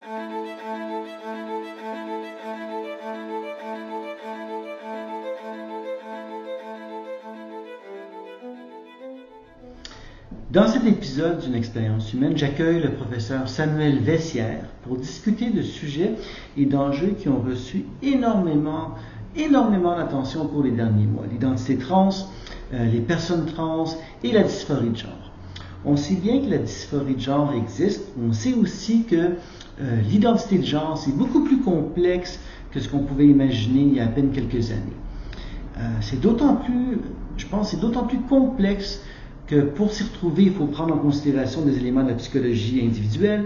Dans cet épisode d'une expérience humaine, j'accueille le professeur Samuel Vessière pour discuter de sujets et d'enjeux qui ont reçu énormément d'attention au cours des derniers mois. L'identité trans, les personnes trans et la dysphorie de genre. On sait bien que la dysphorie de genre existe. On sait aussi que l'identité de genre, c'est beaucoup plus complexe que ce qu'on pouvait imaginer il y a à peine quelques années. C'est d'autant plus complexe que pour s'y retrouver, il faut prendre en considération des éléments de la psychologie individuelle,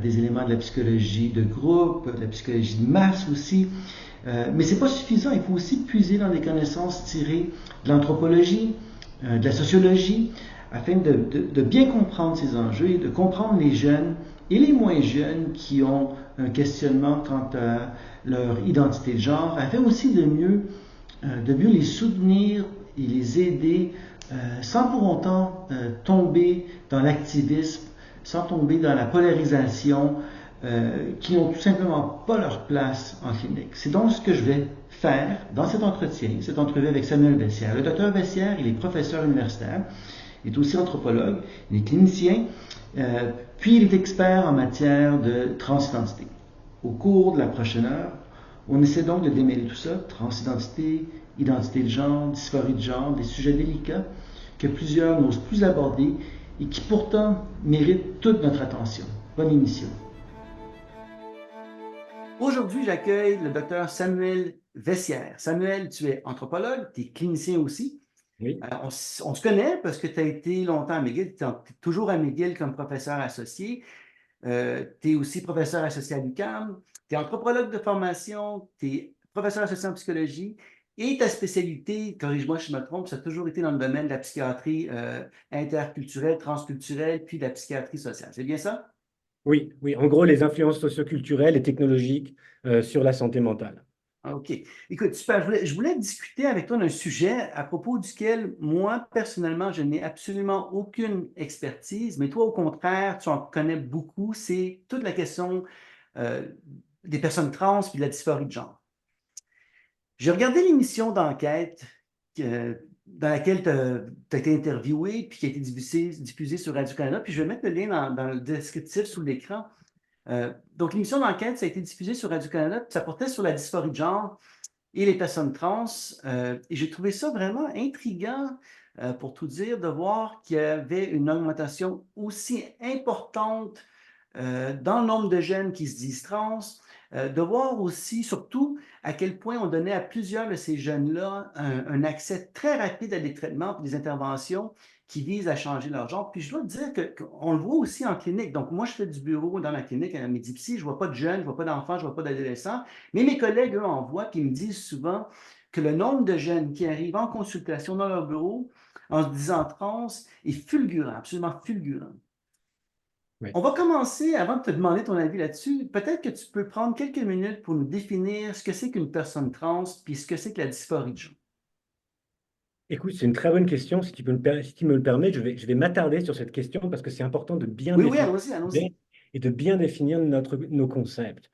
des éléments de la psychologie de groupe, de la psychologie de masse aussi. Mais ce n'est pas suffisant, il faut aussi puiser dans des connaissances tirées de l'anthropologie, de la sociologie, afin de bien comprendre ces enjeux et de comprendre les jeunes et les moins jeunes qui ont un questionnement quant à leur identité de genre, afin aussi de mieux les soutenir et les aider sans pour autant tomber dans l'activisme, sans tomber dans la polarisation, qui n'ont tout simplement pas leur place en clinique. C'est donc ce que je vais faire dans cet entretien, cette entrevue avec Samuel Vessière. Le docteur Vessière, il est professeur universitaire, il est aussi anthropologue, il est clinicien, puis il est expert en matière de transidentité. Au cours de la prochaine heure, on essaie donc de démêler tout ça, transidentité, identité de genre, dysphorie de genre, des sujets délicats que plusieurs n'osent plus aborder et qui pourtant méritent toute notre attention. Bonne émission. Aujourd'hui, j'accueille le docteur Samuel Vessière. Samuel, tu es anthropologue, tu es clinicien aussi. Oui. On se connaît parce que tu as été longtemps à McGill, tu es toujours à McGill comme professeur associé. Tu es aussi professeur associé à l'UQAM, tu es anthropologue de formation, tu es professeur associé en psychologie et ta spécialité, corrige-moi si je me trompe, ça a toujours été dans le domaine de la psychiatrie interculturelle, transculturelle, puis de la psychiatrie sociale. C'est bien ça? Oui, oui. En gros, les influences socioculturelles et technologiques sur la santé mentale. OK. Écoute, super. Je voulais discuter avec toi d'un sujet à propos duquel, moi, personnellement, je n'ai absolument aucune expertise, mais toi, au contraire, tu en connais beaucoup. C'est toute la question des personnes trans et de la dysphorie de genre. J'ai regardé l'émission d'enquête dans laquelle tu as été interviewé puis qui a été diffusée sur Radio-Canada, puis je vais mettre le lien dans le descriptif sous l'écran. Donc, l'émission d'enquête, ça a été diffusé sur Radio-Canada, puis ça portait sur la dysphorie de genre et les personnes trans. Et j'ai trouvé ça vraiment intriguant, pour tout dire, de voir qu'il y avait une augmentation aussi importante dans le nombre de jeunes qui se disent trans, de voir aussi, surtout, à quel point on donnait à plusieurs de ces jeunes-là un accès très rapide à des traitements et des interventions qui visent à changer leur genre. Puis je dois te dire qu'on le voit aussi en clinique. Donc, moi, je fais du bureau dans ma clinique à la Medipsy. Je ne vois pas de jeunes, je ne vois pas d'enfants, je ne vois pas d'adolescents. Mais mes collègues, eux, en voient, puis ils me disent souvent que le nombre de jeunes qui arrivent en consultation dans leur bureau en se disant trans est fulgurant, absolument fulgurant. Oui. On va commencer, avant de te demander ton avis là-dessus, peut-être que tu peux prendre quelques minutes pour nous définir ce que c'est qu'une personne trans, puis ce que c'est que la dysphorie de genre. Écoute, c'est une très bonne question. Si tu me le permets, je vais m'attarder sur cette question parce que c'est important de bien Oui, définir allons-y. et de bien définir nos concepts.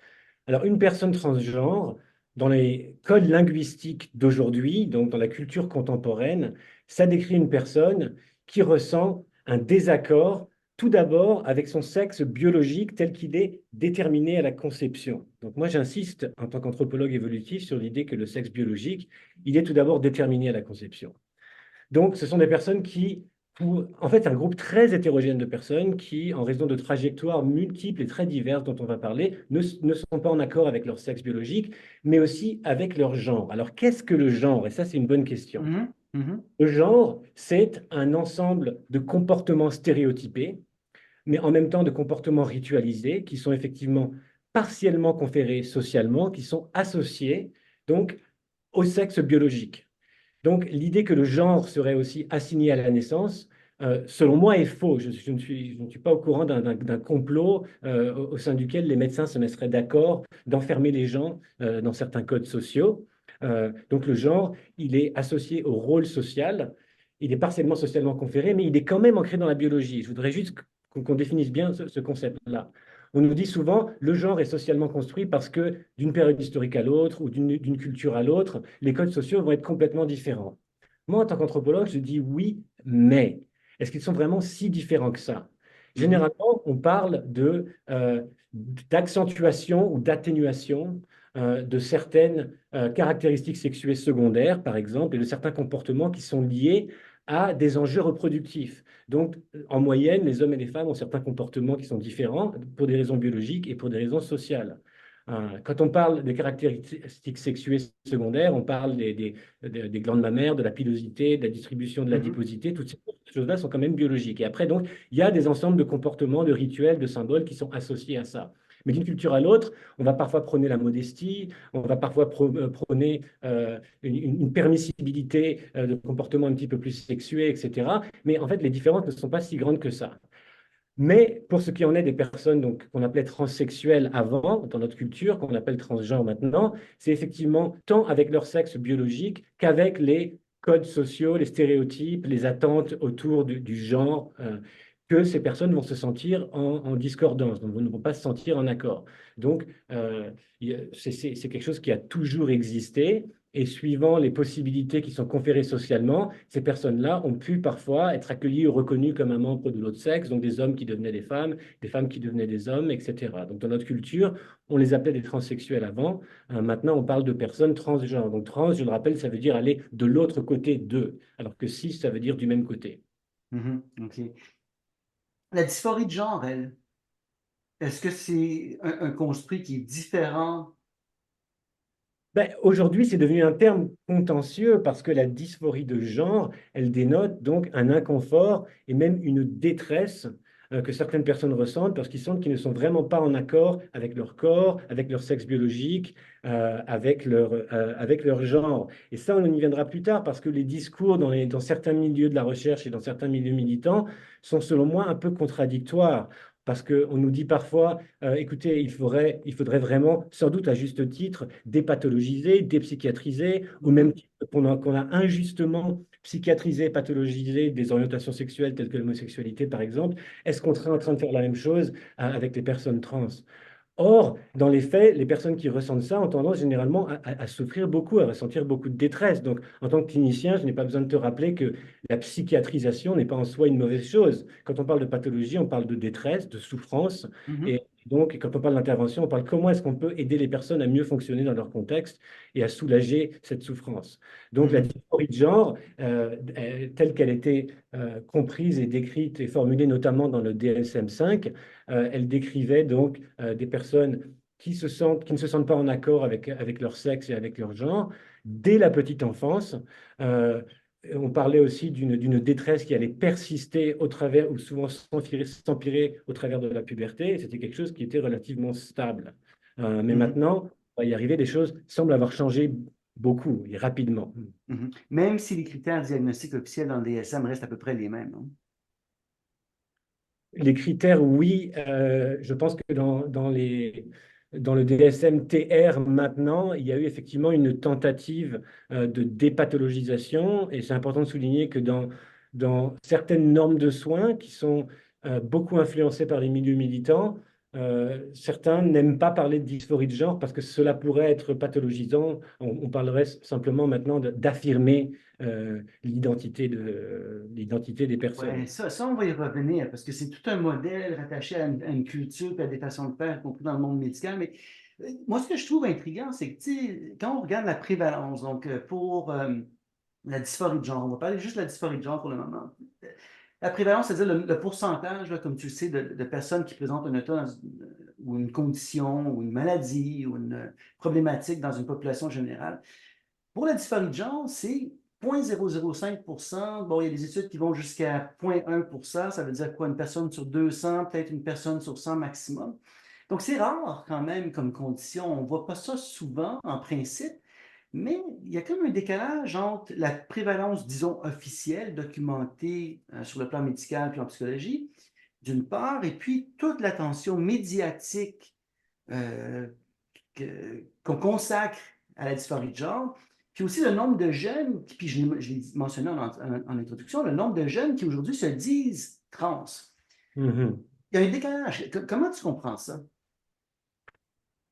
Alors, une personne transgenre, dans les codes linguistiques d'aujourd'hui, donc dans la culture contemporaine, ça décrit une personne qui ressent un désaccord, tout d'abord avec son sexe biologique tel qu'il est déterminé à la conception. Donc moi, j'insiste en tant qu'anthropologue évolutif sur l'idée que le sexe biologique, il est tout d'abord déterminé à la conception. Donc, ce sont des personnes en fait, un groupe très hétérogène de personnes qui, en raison de trajectoires multiples et très diverses dont on va parler, ne sont pas en accord avec leur sexe biologique, mais aussi avec leur genre. Alors, qu'est-ce que le genre? Et ça, c'est une bonne question. Le genre, c'est un ensemble de comportements stéréotypés, mais en même temps de comportements ritualisés, qui sont effectivement partiellement conférés socialement, qui sont associés donc au sexe biologique. Donc, l'idée que le genre serait aussi assigné à la naissance, selon moi, est faux. Je ne suis pas au courant d'un complot au sein duquel les médecins se mettraient d'accord d'enfermer les gens dans certains codes sociaux. Donc, le genre, il est associé au rôle social. Il est partiellement socialement conféré, mais il est quand même ancré dans la biologie. Je voudrais juste qu'on définisse bien ce concept-là. On nous dit souvent le genre est socialement construit parce que d'une période historique à l'autre ou d'une culture à l'autre, les codes sociaux vont être complètement différents. Moi, en tant qu'anthropologue, je dis oui, mais est-ce qu'ils sont vraiment si différents que ça? Mhm. Généralement, on parle d'accentuation ou d'atténuation de certaines caractéristiques sexuées secondaires, par exemple, et de certains comportements qui sont liés à des enjeux reproductifs. Donc, en moyenne, les hommes et les femmes ont certains comportements qui sont différents pour des raisons biologiques et pour des raisons sociales. Quand on parle des caractéristiques sexuées secondaires, on parle des glandes mammaires, de la pilosité, de la distribution de Mhm. l'adiposité, toutes ces choses-là sont quand même biologiques. Et après, donc, il y a des ensembles de comportements, de rituels, de symboles qui sont associés à ça. Mais d'une culture à l'autre, on va parfois prôner la modestie, on va parfois prôner une permissibilité de comportement un petit peu plus sexué, etc. Mais en fait, les différences ne sont pas si grandes que ça. Mais pour ce qui en est des personnes donc, qu'on appelait transsexuelles avant, dans notre culture, qu'on appelle transgenres maintenant, c'est effectivement tant avec leur sexe biologique qu'avec les codes sociaux, les stéréotypes, les attentes autour du genre, que ces personnes vont se sentir en discordance, donc ne vont pas se sentir en accord. Donc, c'est quelque chose qui a toujours existé. Et suivant les possibilités qui sont conférées socialement, ces personnes-là ont pu parfois être accueillies ou reconnues comme un membre de l'autre sexe, donc des hommes qui devenaient des femmes qui devenaient des hommes, etc. Donc dans notre culture, on les appelait des transsexuels avant. Maintenant, on parle de personnes transgenres. Donc trans, je le rappelle, ça veut dire aller de l'autre côté d'eux, alors que cis, ça veut dire du même côté. Mhm. OK. La dysphorie de genre, elle, est-ce que c'est un construit qui est différent? Ben, aujourd'hui, c'est devenu un terme contentieux parce que la dysphorie de genre, elle dénote donc un inconfort et même une détresse que certaines personnes ressentent parce qu'ils sentent qu'ils ne sont vraiment pas en accord avec leur corps, avec leur sexe biologique, avec leur genre. Et ça, on y viendra plus tard parce que les discours dans certains milieux de la recherche et dans certains milieux militants sont, selon moi, un peu contradictoires. Parce qu'on nous dit parfois, écoutez, il faudrait vraiment, sans doute à juste titre, dépathologiser, dépsychiatriser, au même Mhm. titre qu'on a injustement psychiatrisé, pathologisé des orientations sexuelles telles que l'homosexualité, par exemple. Est-ce qu'on serait en train de faire la même chose avec les personnes trans? Or, dans les faits, les personnes qui ressentent ça ont tendance généralement à souffrir beaucoup, à ressentir beaucoup de détresse. Donc, en tant que clinicien, je n'ai pas besoin de te rappeler que la psychiatrisation n'est pas en soi une mauvaise chose. Quand on parle de pathologie, on parle de détresse, de souffrance. Mhm. Et donc, quand on parle d'intervention, on parle comment est-ce qu'on peut aider les personnes à mieux fonctionner dans leur contexte et à soulager cette souffrance. Donc, la Mhm. dysphorie de genre, telle qu'elle était comprise et décrite et formulée notamment dans le DSM-5, elle décrivait donc des personnes qui ne se sentent pas en accord avec leur sexe et avec leur genre dès la petite enfance. Euh, on parlait aussi d'une détresse qui allait persister au travers, ou souvent s'empirer au travers de la puberté. Et c'était quelque chose qui était relativement stable. Mais Mhm. maintenant, on va y arriver, les choses semblent avoir changé beaucoup et rapidement. Mhm. Même si les critères diagnostiques officiels dans le DSM restent à peu près les mêmes, hein. Les critères, oui, je pense que dans le DSM-TR maintenant, il y a eu effectivement une tentative de dépathologisation et c'est important de souligner que dans certaines normes de soins qui sont beaucoup influencées par les milieux militants, certains n'aiment pas parler de dysphorie de genre parce que cela pourrait être pathologisant. On parlerait simplement maintenant d'affirmer l'identité des personnes. Ouais, ça, on va y revenir parce que c'est tout un modèle rattaché à une culture et à des façons de faire, y compris dans le monde médical. Mais moi, ce que je trouve intriguant, c'est que tu sais, quand on regarde la prévalence, donc pour la dysphorie de genre, on va parler juste de la dysphorie de genre pour le moment. La prévalence, c'est-à-dire le pourcentage, là, comme tu le sais, de personnes qui présentent un état ou une condition ou une maladie ou une problématique dans une population générale. Pour la dysphorie de genre, c'est 0,005%. Bon, il y a des études qui vont jusqu'à 0,1%. Ça veut dire quoi? Une personne sur 200, peut-être une personne sur 100 maximum. Donc, c'est rare quand même comme condition. On ne voit pas ça souvent en principe, mais il y a comme un décalage entre la prévalence, disons, officielle, documentée sur le plan médical puis en psychologie, d'une part, et puis toute l'attention médiatique euh, qu'on consacre à la dysphorie de genre, puis aussi le nombre de jeunes, puis je l'ai mentionné en introduction, le nombre de jeunes qui aujourd'hui se disent trans. Mhm. Il y a un décalage. Comment tu comprends ça?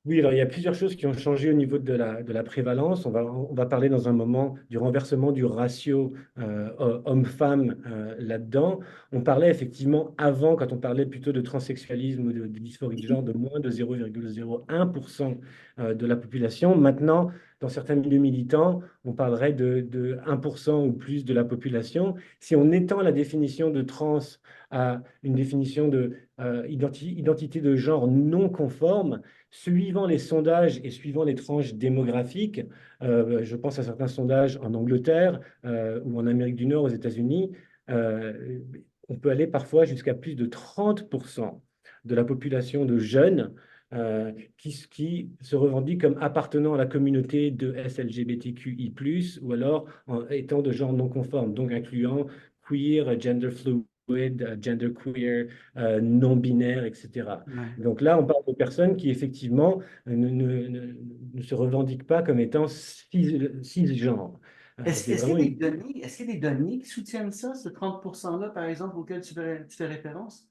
Oui, alors il y a plusieurs choses qui ont changé au niveau de la prévalence. On va parler dans un moment du renversement du ratio homme-femme là-dedans. On parlait effectivement avant, quand on parlait plutôt de transsexualisme ou de dysphorie de genre, de moins de 0,01% de la population. Maintenant, dans certains milieux militants, on parlerait de 1% ou plus de la population. Si on étend la définition de trans à une définition de identité de genre non conforme, suivant les sondages et suivant les tranches démographiques, je pense à certains sondages en Angleterre ou en Amérique du Nord, aux États-Unis, euh, on peut aller parfois jusqu'à plus de 30% de la population de jeunes qui se revendiquent comme appartenant à la communauté de SLGBTQI+, ou alors en étant de genre non conforme, donc incluant queer, gender fluid, gender queer, non-binaire, etc. Ouais. Donc là, on parle de personnes qui effectivement ne se revendiquent pas comme étant cisgenres. C'est Est-ce qu'il vraiment y a des une... données, est-ce qu'il y a des données qui soutiennent ça, ce 30%-là, par exemple, auquel tu fais référence?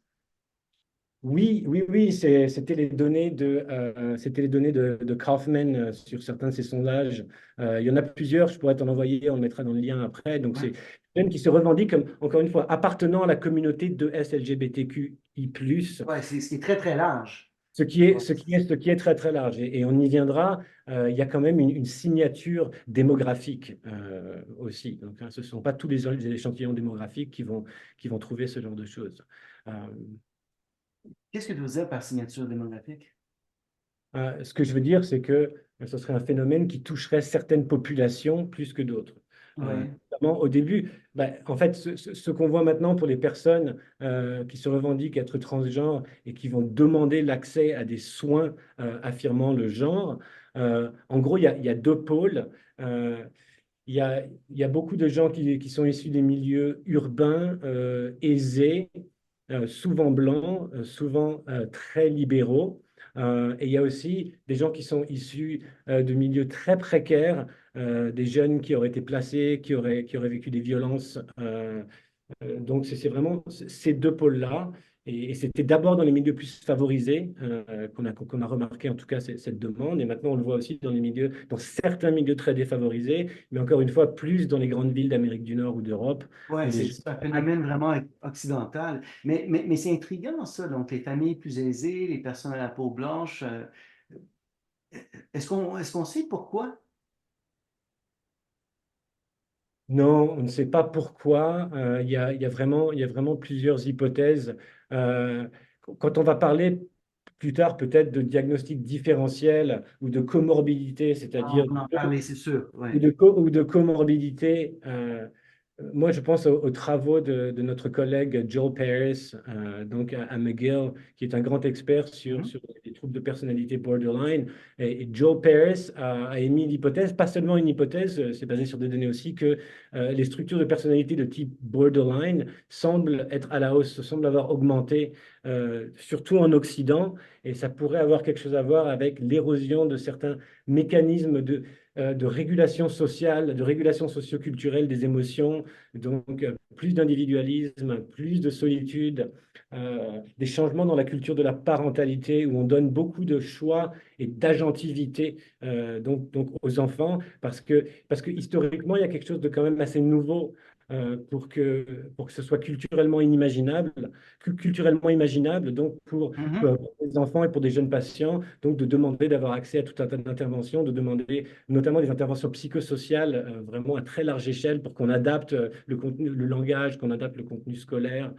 Oui, oui, oui, c'était c'était les données de Kaufman sur certains de ces sondages. Il y en a plusieurs, je pourrais t'en envoyer, on le mettra dans le lien après. Donc, Ouais. c'est des jeunes qui se revendiquent comme, encore une fois, appartenant à la communauté de SLGBTQI+. Ouais, c'est ce qui est très, très large. Ce qui est très, très large. Et on y viendra. Il y a quand même une signature démographique aussi. Donc, hein, ce ne sont pas tous les échantillons démographiques qui vont trouver ce genre de choses. Euh, Qu'est-ce que tu veux dire par signature démographique? Ce que je veux dire, c'est que ce serait un phénomène qui toucherait certaines populations plus que d'autres. Oui. Notamment au début, en fait, ce qu'on voit maintenant pour les personnes qui se revendiquent être transgenres et qui vont demander l'accès à des soins affirmant le genre, en gros, il y a deux pôles. Euh, il y a beaucoup de gens qui sont issus des milieux urbains aisés, souvent blancs, souvent très libéraux. Et il y a aussi des gens qui sont issus de milieux très précaires, des jeunes qui auraient été placés, qui auraient vécu des violences. Donc, c'est vraiment ces deux pôles-là. Et c'était d'abord dans les milieux plus favorisés qu'on a remarqué en tout cas cette demande. Et maintenant, on le voit aussi dans les milieux, dans certains milieux très défavorisés, mais encore une fois, plus dans les grandes villes d'Amérique du Nord ou d'Europe, où Oui, les gens... c'est un phénomène vraiment occidental. Mais c'est intriguant, ça. Donc, les familles plus aisées, les personnes à la peau blanche. Est-ce qu'on sait pourquoi? Non, on ne sait pas pourquoi. Il y a vraiment plusieurs hypothèses. Euh, Quand on va parler plus tard peut-être de diagnostic différentiel ou de comorbidité, Ah, c'est-à-dire on en parlait, c'est sûr. ou Ouais. ou de comorbidité. Moi, je pense aux travaux de notre collègue Joel Paris, donc à McGill, qui est un grand expert Mhm. sur les troubles de personnalité borderline. Et Joel Paris a émis l'hypothèse, pas seulement une hypothèse, c'est basé sur des données aussi, que les structures de personnalité de type borderline semblent être à la hausse, semblent avoir augmenté, surtout en Occident. Et ça pourrait avoir quelque chose à voir avec l'érosion de certains mécanismes de régulation sociale, de régulation socio-culturelle des émotions, donc plus d'individualisme, plus de solitude, des changements dans la culture de la parentalité où on donne beaucoup de choix et d'agentivité donc aux enfants parce que historiquement, il y a quelque chose de quand même assez nouveau pour que ce soit culturellement imaginable, donc Mhm. pour les enfants et pour des jeunes patients, donc de demander d'avoir accès à tout un tas d'interventions, de demander notamment des interventions psychosociales vraiment à très large échelle pour qu'on adapte le contenu, le langage, qu'on adapte le contenu scolaire.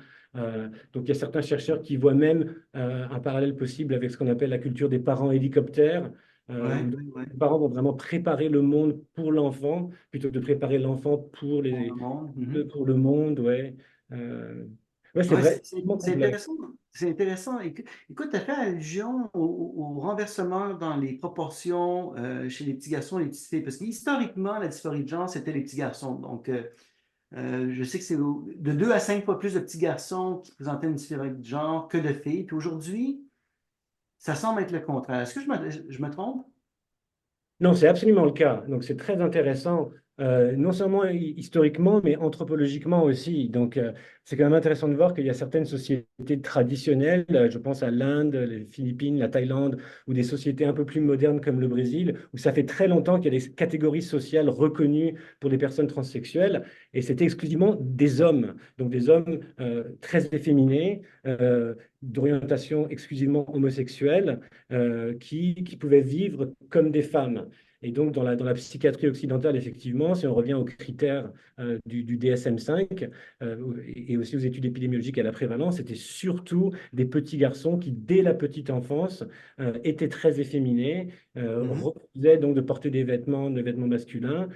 Donc il y a certains chercheurs qui voient même un parallèle possible avec ce qu'on appelle la culture des parents hélicoptères, Ouais, où ouais, ouais. les parents vont vraiment préparer le monde pour l'enfant plutôt que de préparer l'enfant Pour le monde. Mhm. pour le monde. Ouais, ouais c'est Ouais, vrai, c'est vraiment c'est complexe. intéressant. C'est intéressant. Écoute, tu as fait allusion au renversement dans les proportions chez les petits garçons et les petites filles. Parce que historiquement, la dysphorie de genre, c'était les petits garçons. Donc, je sais que c'est de 2 à 5 fois plus de petits garçons qui présentaient une dysphorie de genre que de filles. Puis aujourd'hui, ça semble être le contraire. Est-ce que je me trompe? Non, c'est absolument le cas. Donc, c'est très intéressant. non seulement historiquement, mais anthropologiquement aussi. Donc, c'est quand même intéressant de voir qu'il y a certaines sociétés traditionnelles, je pense à l'Inde, les Philippines, la Thaïlande, ou des sociétés un peu plus modernes comme le Brésil, où ça fait très longtemps qu'il y a des catégories sociales reconnues pour les personnes transsexuelles, et c'était exclusivement des hommes, donc des hommes très efféminés, d'orientation exclusivement homosexuelle, qui pouvaient vivre comme des femmes. Et donc, dans la psychiatrie occidentale, effectivement, si on revient aux critères du DSM-5 et aussi aux études épidémiologiques et à la prévalence, c'était surtout des petits garçons qui, dès la petite enfance, étaient très efféminés, Mhm. refusaient donc de porter des vêtements masculins.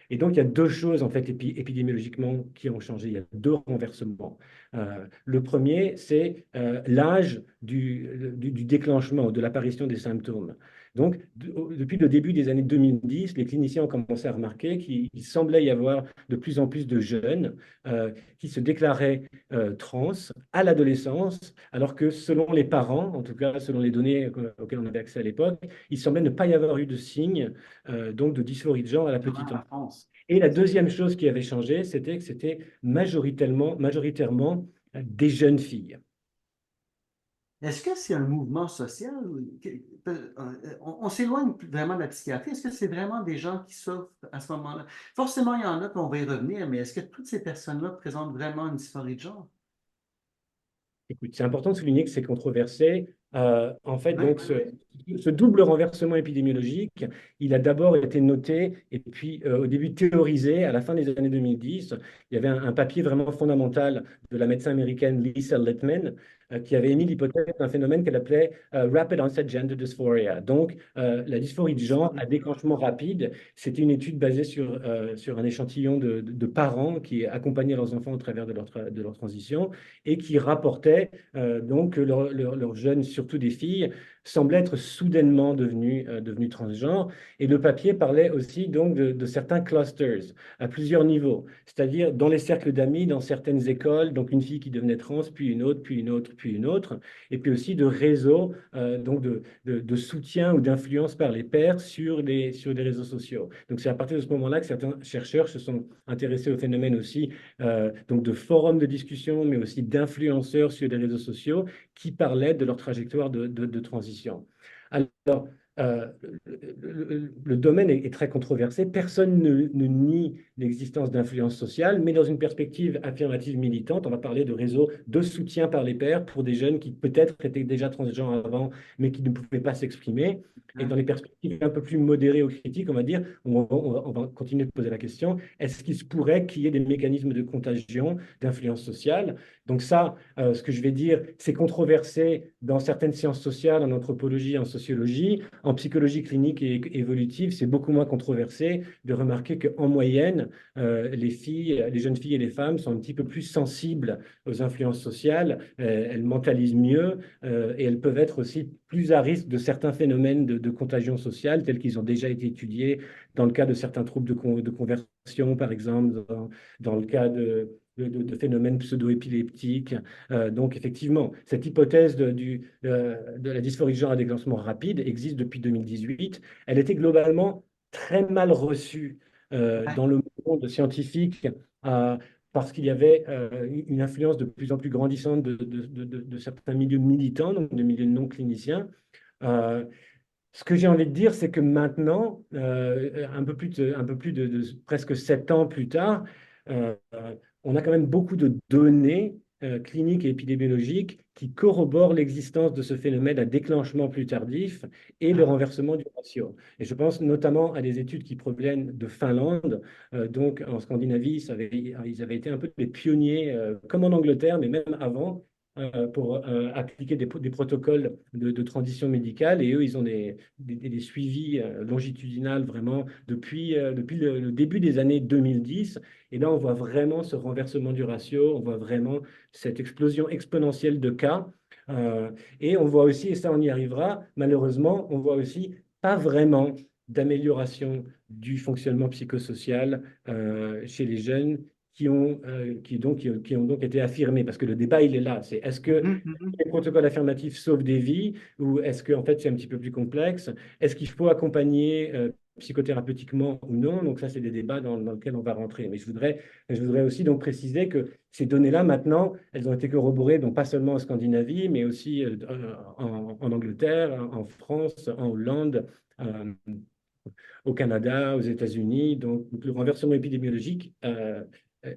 Et donc, il y a deux choses, en fait, épidémiologiquement, qui ont changé. Il y a deux renversements. Le premier, c'est l'âge du déclenchement, de l'apparition des symptômes. Donc, depuis le début des années 2010, les cliniciens ont commencé à remarquer qu'il semblait y avoir de plus en plus de jeunes qui se déclaraient trans à l'adolescence, alors que selon les parents, en tout cas selon les données auxquelles on avait accès à l'époque, il semblait ne pas y avoir eu de signes donc de dysphorie de genre à la petite enfance. Et la deuxième chose qui avait changé, c'était que c'était majoritairement des jeunes filles. Est-ce que c'est un mouvement social? On s'éloigne vraiment de la psychiatrie. Est-ce que c'est vraiment des gens qui souffrent à ce moment-là? Forcément, il y en a, puis on va y revenir, mais est-ce que toutes ces personnes-là présentent vraiment une dysphorie de genre? Écoute, c'est important de souligner que c'est controversé. En fait, Oui. donc, ce double renversement épidémiologique, il a d'abord été noté et puis au début théorisé à la fin des années 2010. Il y avait un papier vraiment fondamental de la médecin américaine Lisa Littman qui avait émis l'hypothèse d'un phénomène qu'elle appelait Rapid Onset Gender Dysphoria. Donc, la dysphorie de genre à déclenchement rapide. C'était une étude basée sur un échantillon de parents qui accompagnaient leurs enfants au travers de leur transition et qui rapportaient donc que leurs jeunes, surtout des filles, semblaient être soudainement devenus transgenres. Et le papier parlait aussi donc de certains clusters à plusieurs niveaux, c'est-à-dire dans les cercles d'amis, dans certaines écoles, donc une fille qui devenait trans, puis une autre, puis une autre, puis une autre, et puis aussi de réseaux donc de soutien ou d'influence par les pairs sur les réseaux sociaux. Donc c'est à partir de ce moment-là que certains chercheurs se sont intéressés au phénomène aussi donc de forums de discussion, mais aussi d'influenceurs sur les réseaux sociaux qui parlaient de leur trajectoire de transition. Alors, euh, le domaine est très controversé. Personne ne nie l'existence d'influence sociale, mais dans une perspective affirmative militante, on va parler de réseaux de soutien par les pairs pour des jeunes qui peut-être étaient déjà transgenres avant, mais qui ne pouvaient pas s'exprimer. Et dans les perspectives un peu plus modérées ou critiques, on va dire, on va continuer de poser la question, est-ce qu'il se pourrait qu'il y ait des mécanismes de contagion, d'influence sociale? Donc ça, ce que je vais dire, c'est controversé dans certaines sciences sociales, en anthropologie, en sociologie. En psychologie clinique et évolutive, c'est beaucoup moins controversé de remarquer qu'en moyenne, les jeunes filles et les femmes sont un petit peu plus sensibles aux influences sociales, elles mentalisent mieux et elles peuvent être aussi plus à risque de certains phénomènes de contagion sociale tels qu'ils ont déjà été étudiés dans le cas de certains troubles de conversion, par exemple, dans le cas de phénomènes pseudo-épileptiques. Donc, effectivement, cette hypothèse de la dysphorie de genre à déclenchement rapide existe depuis 2018. Elle était globalement très mal reçue dans le monde scientifique euh, parce qu'il y avait une influence de plus en plus grandissante de certains milieux militants, donc de milieux non cliniciens. Euh, Ce que j'ai envie de dire, c'est que maintenant, un peu plus de presque 7 ans plus tard, euh, on a quand même beaucoup de données cliniques et épidémiologiques qui corroborent l'existence de ce phénomène à déclenchement plus tardif et le renversement du ratio. Et je pense notamment à des études qui proviennent de Finlande. Donc en Scandinavie, ils avaient été un peu des pionniers, comme en Angleterre, mais même avant, pour appliquer des protocoles de transition médicale. Et eux, ils ont des suivis longitudinaux vraiment depuis le début des années 2010. Et là, on voit vraiment ce renversement du ratio, on voit vraiment cette explosion exponentielle de cas. Euh, et on voit aussi, et ça on y arrivera, malheureusement, on voit aussi pas vraiment d'amélioration du fonctionnement psychosocial chez les jeunes qui ont donc été affirmés, parce que le débat, il est là. C'est est-ce que Mhm, mhm. les protocoles affirmatifs sauvent des vies ou est-ce que en fait, c'est un petit peu plus complexe? Est-ce qu'il faut accompagner psychothérapeutiquement ou non. Donc ça, c'est des débats dans lesquels on va rentrer. Mais je voudrais aussi donc préciser que ces données-là, maintenant, elles ont été corroborées, donc pas seulement en Scandinavie, mais aussi en Angleterre, en France, en Hollande, au Canada, aux États-Unis. Donc, le renversement épidémiologique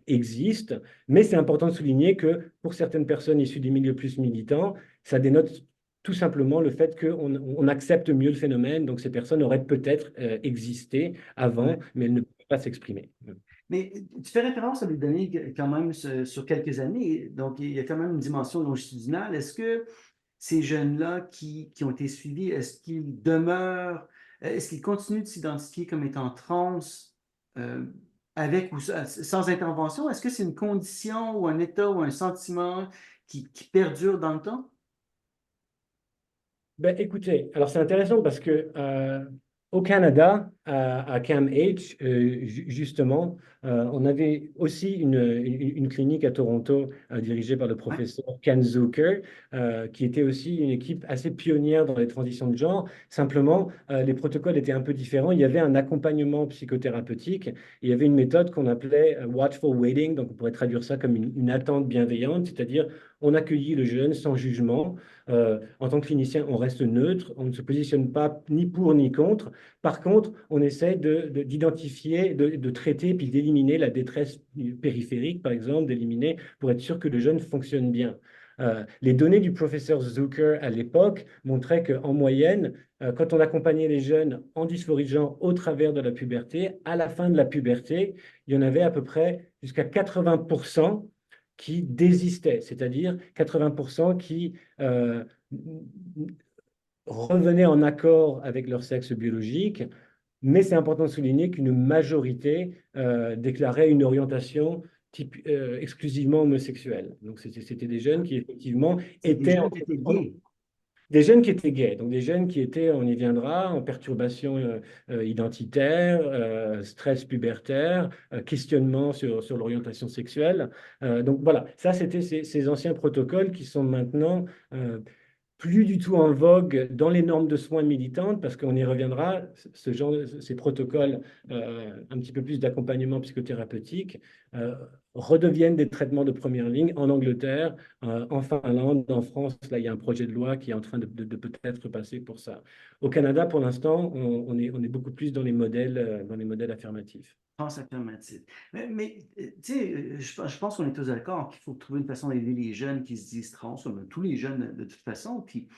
existe, mais c'est important de souligner que pour certaines personnes issues des milieux plus militants, ça dénote tout simplement le fait qu'on accepte mieux le phénomène. Donc, ces personnes auraient peut-être existé avant, Ouais. mais elles ne peuvent pas s'exprimer. Mais tu fais référence à des données quand même sur quelques années, donc il y a quand même une dimension longitudinale. Est-ce que ces jeunes-là qui ont été suivis, est-ce qu'ils demeurent, est-ce qu'ils continuent de s'identifier comme étant trans euh, avec ou sans intervention? Est-ce que c'est une condition ou un état ou un sentiment qui perdure dans le temps? Ben, écoutez, alors c'est intéressant parce que au Canada, à CAMH, justement, on avait aussi une clinique à Toronto dirigée par le Ouais. professeur Ken Zucker, qui était aussi une équipe assez pionnière dans les transitions de genre. Simplement, les protocoles étaient un peu différents. Il y avait un accompagnement psychothérapeutique. Il y avait une méthode qu'on appelait watchful waiting, donc on pourrait traduire ça comme une attente bienveillante, c'est-à-dire on accueillit le jeune sans jugement. En tant que clinicien, on reste neutre, on ne se positionne pas ni pour ni contre. Par contre, on essaie d'identifier, de traiter, puis d'éliminer la détresse périphérique, par exemple, d'éliminer pour être sûr que le jeune fonctionne bien. Les données du professeur Zucker à l'époque montraient qu'en moyenne, quand on accompagnait les jeunes en dysphorie de genre au travers de la puberté, à la fin de la puberté, il y en avait à peu près jusqu'à 80% qui désistaient, c'est-à-dire 80% qui revenaient en accord avec leur sexe biologique, mais c'est important de souligner qu'une majorité déclarait une orientation exclusivement homosexuelle. Donc c'était des jeunes qui effectivement C'est des étaient jeunes qui étaient gays. des jeunes qui étaient gays, donc des jeunes qui étaient, on y viendra, en perturbation identitaire, stress pubertaire, questionnement sur l'orientation sexuelle. Donc voilà, ça c'était ces anciens protocoles qui sont maintenant plus du tout en vogue dans les normes de soins militantes, parce qu'on y reviendra, ce genre, ces protocoles un petit peu plus d'accompagnement psychothérapeutique redeviennent des traitements de première ligne en Angleterre, en Finlande, en France. Là, il y a un projet de loi qui est en train de peut-être passer pour ça. Au Canada, pour l'instant, on est beaucoup plus dans les modèles affirmatifs. Pense affirmative. Tu sais, je pense qu'on est tous d'accord qu'il faut trouver une façon d'aider les jeunes qui se disent trans, comme tous les jeunes de toute façon. Puis,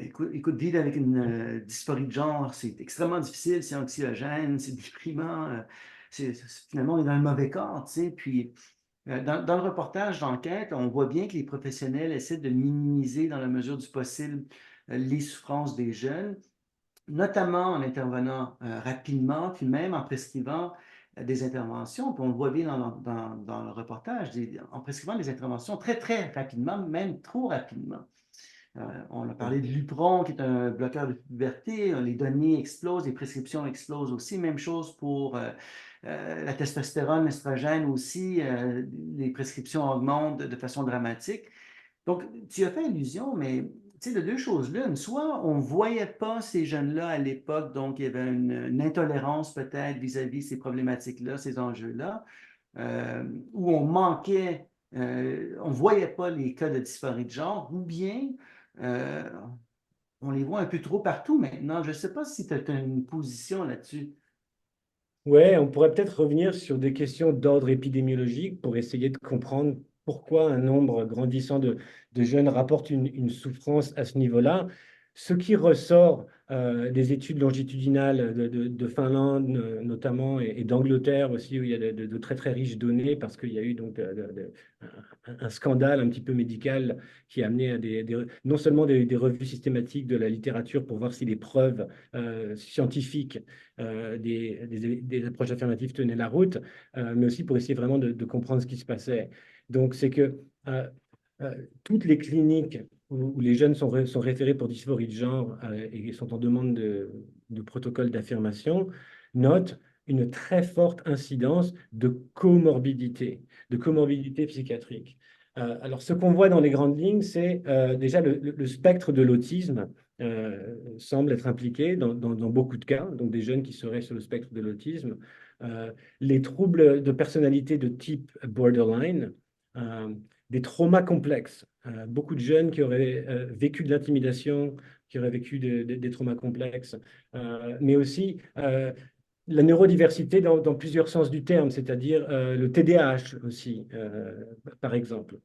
écoute, vivre avec une dysphorie de genre, c'est extrêmement difficile, c'est anxiogène, c'est déprimant. Finalement, on est dans le mauvais corps, tu sais. Puis, dans le reportage d'enquête, on voit bien que les professionnels essaient de minimiser dans la mesure du possible les souffrances des jeunes, notamment en intervenant rapidement, puis même en prescrivant des interventions. Puis on le voit bien dans le reportage, en prescrivant des interventions très, très rapidement, même trop rapidement. On a parlé de Lupron, qui est un bloqueur de puberté. Les données explosent, les prescriptions explosent aussi. Même chose pour la testostérone, l'estrogène aussi. Les prescriptions augmentent de façon dramatique. Donc, tu as fait allusion, mais tu sais, de deux choses l'une. Soit on ne voyait pas ces jeunes-là à l'époque, donc il y avait une intolérance peut-être vis-à-vis ces problématiques-là, ces enjeux-là, où on manquait, on ne voyait pas les cas de dysphorie de genre, ou bien euh, on les voit un peu trop partout maintenant. Je ne sais pas si tu as une position là-dessus. Ouais, on pourrait peut-être revenir sur des questions d'ordre épidémiologique pour essayer de comprendre pourquoi un nombre grandissant de jeunes rapporte une souffrance à ce niveau-là. Ce qui ressort des études longitudinales de Finlande notamment et d'Angleterre aussi, où il y a de très très riches données, parce qu'il y a eu donc un scandale un petit peu médical qui a amené à non seulement des revues systématiques de la littérature pour voir si les preuves scientifiques des approches affirmatives tenaient la route, mais aussi pour essayer vraiment de comprendre ce qui se passait. Donc, c'est que toutes les cliniques où les jeunes sont référés pour dysphorie de genre et sont en demande de protocole d'affirmation notent une très forte incidence de comorbidité psychiatrique. Alors, ce qu'on voit dans les grandes lignes, c'est déjà le spectre de l'autisme semblent être impliqués dans beaucoup de cas, donc des jeunes qui seraient sur le spectre de l'autisme. Les troubles de personnalité de type borderline, euh, des traumas complexes. Beaucoup de jeunes qui auraient vécu de l'intimidation, qui auraient vécu des traumas complexes, mais aussi la neurodiversité dans plusieurs sens du terme, c'est-à-dire le TDAH aussi, par exemple.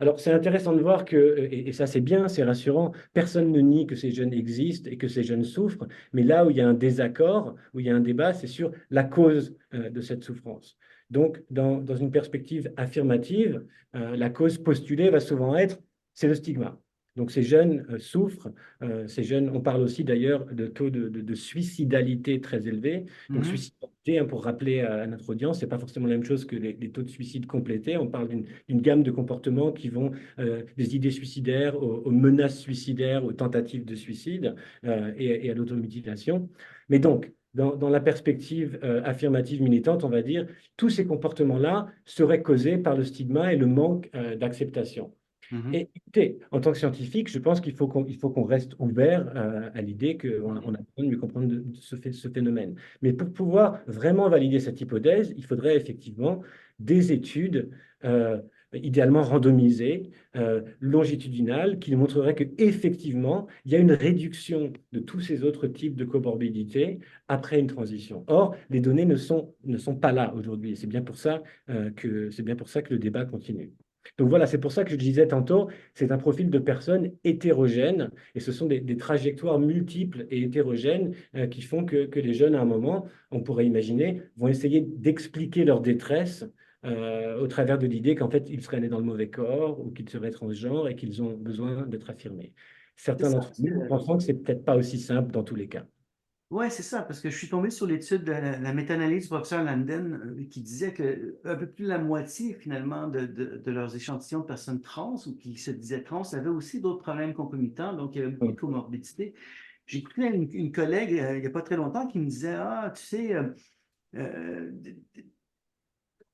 Alors, c'est intéressant de voir que, et ça c'est bien, c'est rassurant, personne ne nie que ces jeunes existent et que ces jeunes souffrent, mais là où il y a un désaccord, où il y a un débat, c'est sur la cause de cette souffrance. Donc, dans une perspective affirmative, la cause postulée va souvent être, c'est le stigma. Donc, ces jeunes souffrent, ces jeunes, on parle aussi d'ailleurs de taux de suicidalité très élevés. Donc, Mhm. suicidalité, hein, pour rappeler à notre audience, c'est pas forcément la même chose que les taux de suicide complétés. On parle d'une gamme de comportements qui vont des idées suicidaires aux menaces suicidaires, aux tentatives de suicide et à l'automutilation. Mais donc, dans la perspective affirmative militante, on va dire, tous ces comportements-là seraient causés par le stigma et le manque d'acceptation. Mhm. Et écoutez, en tant que scientifique, je pense il faut qu'on reste ouvert à l'idée qu'on on a besoin de mieux comprendre ce phénomène. Mais pour pouvoir vraiment valider cette hypothèse, il faudrait effectivement des études idéalement randomisées, longitudinales, qui montreraient qu'effectivement, il y a une réduction de tous ces autres types de comorbidité après une transition. Or, les données ne sont pas là aujourd'hui. C'est bien pour ça que le débat continue. Donc voilà, c'est pour ça que je disais tantôt, c'est un profil de personnes hétérogènes et ce sont des trajectoires multiples et hétérogènes qui font que les jeunes, à un moment, on pourrait imaginer, vont essayer d'expliquer leur détresse au travers de l'idée qu'en fait, ils seraient nés dans le mauvais corps ou qu'ils seraient transgenres et qu'ils ont besoin d'être affirmés. C'est Certains ça, d'entre nous pensant que c'est peut-être pas aussi simple dans tous les cas. ouais, c'est ça, parce que je suis tombé sur l'étude de la méta-analyse du professeur Landen qui disait que un peu plus de la moitié finalement de leurs échantillons de personnes trans ou qui se disaient trans avaient aussi d'autres problèmes concomitants, donc il y avait beaucoup de Oui. comorbidité. J'ai écouté une collègue il n'y a pas très longtemps qui me disait, ah, tu sais, euh,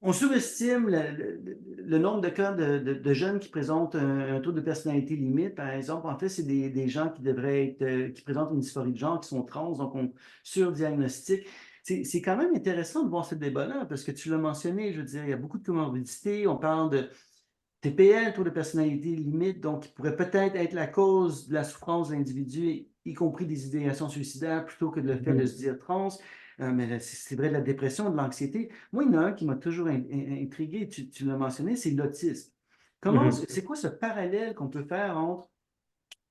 on surestime le nombre de cas de jeunes qui présentent un taux de personnalité limite. Par exemple, en fait, c'est des gens qui devraient être, qui présentent une dysphorie de genre, qui sont trans, donc on surdiagnostique. C'est quand même intéressant de voir ce débat-là, parce que tu l'as mentionné, je veux dire, il y a beaucoup de comorbidités. On parle de TPL, taux de personnalité limite, donc qui pourrait peut-être être la cause de la souffrance de l'individu, y compris des idéations suicidaires, plutôt que le fait de Mhm. se dire trans. Mais c'est vrai de la dépression, de l'anxiété. Moi, il y en a un qui m'a toujours intrigué, tu l'as mentionné, c'est l'autisme. Mhm. C'est quoi ce parallèle qu'on peut faire entre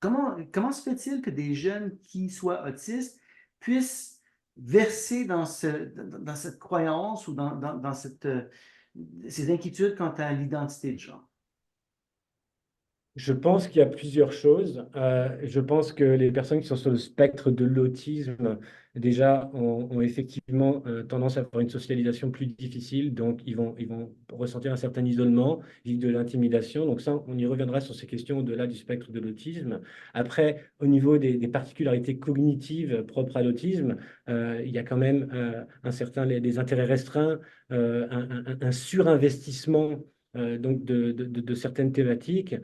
comment se fait-il que des jeunes qui soient autistes puissent verser dans cette croyance ou dans ces inquiétudes quant à l'identité de genre? Je pense qu'il y a plusieurs choses. Je pense que les personnes qui sont sur le spectre de l'autisme, déjà, ont effectivement tendance à avoir une socialisation plus difficile. Donc, ils vont ressentir un certain isolement, vivre de l'intimidation. Donc, ça, on y reviendra sur ces questions au-delà du spectre de l'autisme. Après, au niveau des particularités cognitives propres à l'autisme, il y a quand même des intérêts restreints, un surinvestissement donc de certaines thématiques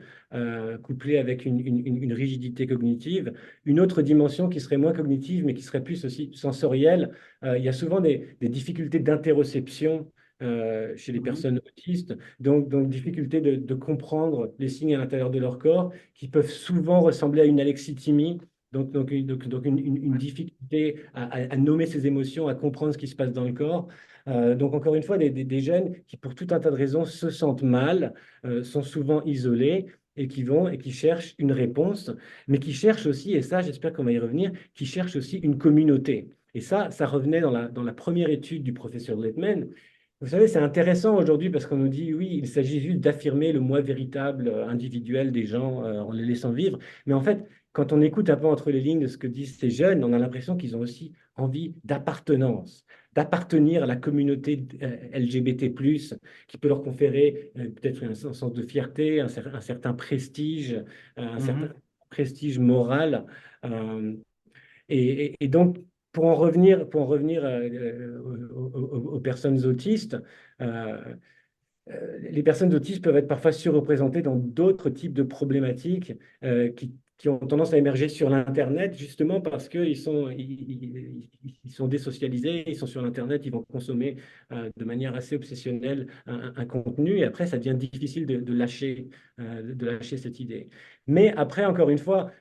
couplée avec une rigidité cognitive. Une autre dimension qui serait moins cognitive, mais qui serait plus aussi sensorielle, il y a souvent des difficultés d'interoception chez les Mhm. personnes autistes, donc difficulté de comprendre les signes à l'intérieur de leur corps, qui peuvent souvent ressembler à une alexithymie. Donc une difficulté à nommer ses émotions, à comprendre ce qui se passe dans le corps. Donc encore une fois, des jeunes qui, pour tout un tas de raisons, se sentent mal, sont souvent isolés et qui cherchent une réponse, mais qui cherchent aussi, et ça j'espère qu'on va y revenir, qui cherchent aussi une communauté. Et ça revenait dans la première étude du professeur Letman. Vous savez, c'est intéressant aujourd'hui parce qu'on nous dit, oui, il s'agit juste d'affirmer le moi véritable individuel des gens en les laissant vivre. Mais en fait, quand on écoute un peu entre les lignes de ce que disent ces jeunes, on a l'impression qu'ils ont aussi envie d'appartenance, d'appartenir à la communauté LGBT+, qui peut leur conférer peut-être un sens de fierté, un certain prestige, un certain Mhm. prestige moral. Euh, et donc, pour en revenir aux personnes autistes, euh, les personnes autistes peuvent être parfois surreprésentées dans d'autres types de problématiques qui ont tendance à émerger sur l'Internet, justement parce qu'ils sont, ils sont désocialisés, ils sont sur l'Internet, ils vont consommer de manière assez obsessionnelle un contenu, et après, ça devient difficile de lâcher cette idée. Mais après, encore une fois,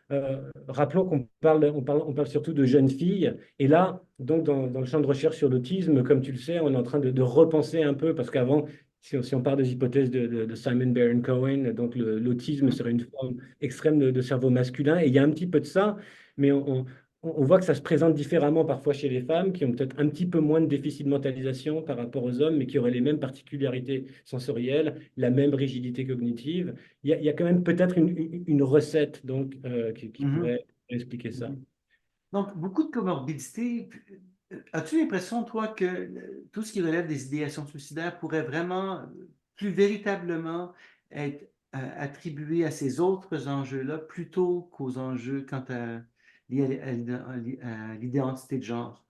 rappelons on parle surtout de jeunes filles, et là, donc dans le champ de recherche sur l'autisme, comme tu le sais, on est en train de repenser un peu, parce qu'avant, si on part des hypothèses de Simon Baron-Cohen, donc l'autisme serait une forme extrême de cerveau masculin. Et il y a un petit peu de ça, mais on voit que ça se présente différemment parfois chez les femmes, qui ont peut-être un petit peu moins de déficit de mentalisation par rapport aux hommes, mais qui auraient les mêmes particularités sensorielles, la même rigidité cognitive. Il y a quand même peut-être une recette donc, qui Mhm. pourrait expliquer ça. Mhm. Donc, beaucoup de comorbidités. As-tu l'impression, toi, que tout ce qui relève des idéations suicidaires pourrait vraiment, plus véritablement être attribué à ces autres enjeux-là plutôt qu'aux enjeux liés à l'identité de genre?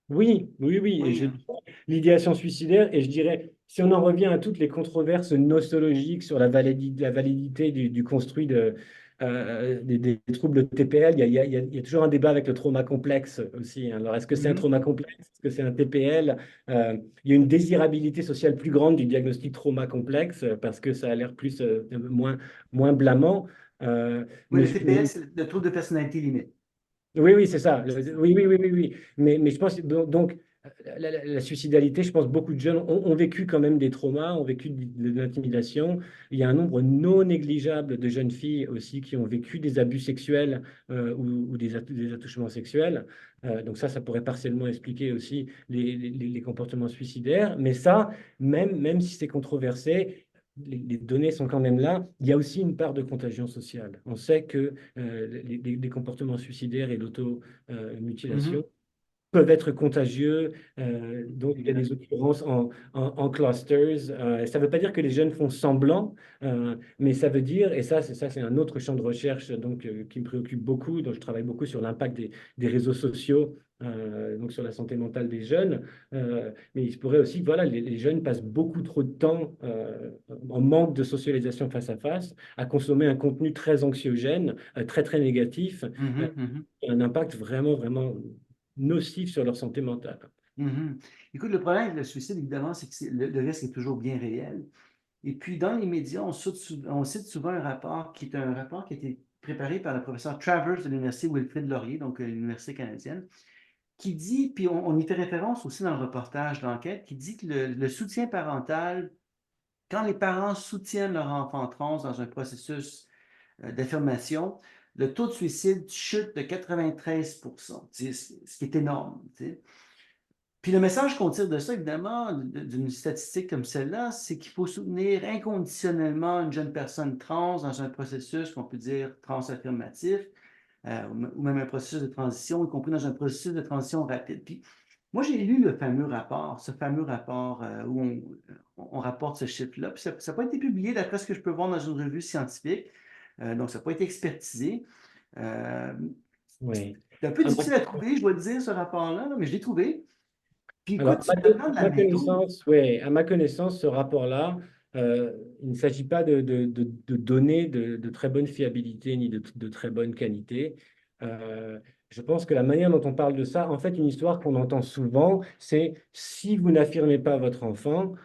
Oui, oui, oui. Et Oui, hein. l'idéation suicidaire, et je dirais, si on en revient à toutes les controverses nosologiques sur la validité du construit des troubles TPL, il y a toujours un débat avec le trauma complexe aussi, hein. Alors, est-ce que c'est un Mhm. trauma complexe? Est-ce que c'est un TPL? Il y a une désirabilité sociale plus grande du diagnostic trauma complexe parce que ça a l'air moins blâmant. Euh, Oui, mais, le TPS, c'est le trouble de personnalité limite. oui, oui, c'est ça. C'est ça. Oui, oui, oui, oui, oui. Mais je pense, donc, la suicidalité, je pense beaucoup de jeunes ont vécu quand même des traumas, ont vécu de l'intimidation. Il y a un nombre non négligeable de jeunes filles aussi qui ont vécu des abus sexuels ou des attouchements sexuels. Donc ça pourrait partiellement expliquer aussi les comportements suicidaires. Mais ça, même si c'est controversé, les données sont quand même là. Il y a aussi une part de contagion sociale. On sait que les comportements suicidaires et l'automutilation Mhm. peuvent être contagieux. Donc, il y a Exact. des occurrences en clusters. Ça ne veut pas dire que les jeunes font semblant, mais ça veut dire, et c'est un autre champ de recherche donc, qui me préoccupe beaucoup, donc je travaille beaucoup sur l'impact des réseaux sociaux. Donc sur la santé mentale des jeunes, mais il se pourrait aussi, voilà, les jeunes passent beaucoup trop de temps en manque de socialisation face à face, à consommer un contenu très anxiogène, très très négatif, Mhm, mhm. et un impact vraiment nocif sur leur santé mentale. Mhm. Écoute, le problème avec le suicide, évidemment, c'est que le risque est toujours bien réel. Et puis, dans les médias, on cite souvent un rapport qui est un rapport qui a été préparé par le professeur Travers de l'Université Wilfrid Laurier, donc l'Université canadienne, qui dit, puis on y fait référence aussi dans le reportage d'enquête, qui dit que le soutien parental, quand les parents soutiennent leur enfant trans dans un processus d'affirmation, le taux de suicide chute de 93%, ce qui est énorme. Tu sais. Puis le message qu'on tire de ça, évidemment, d'une statistique comme celle-là, c'est qu'il faut soutenir inconditionnellement une jeune personne trans dans un processus qu'on peut dire transaffirmatif, ou même un processus de transition, y compris dans un processus de transition rapide. Puis moi, j'ai lu le fameux rapport, ce fameux rapport où on rapporte ce chiffre-là. Puis ça n'a pas été publié, d'après ce que je peux voir dans une revue scientifique. Donc, ça n'a pas été expertisé. Euh, Oui. c'est un peu À ma- difficile à trouver, je dois le dire, ce rapport-là, là, mais je l'ai trouvé. Puis Alors, écoute, maintenant, de la méthode. à ma connaissance, ce rapport-là, il ne s'agit pas de données de très bonne fiabilité ni de très bonne qualité. Euh, je pense que la manière dont on parle de ça, en fait, une histoire qu'on entend souvent, c'est si vous n'affirmez pas votre enfant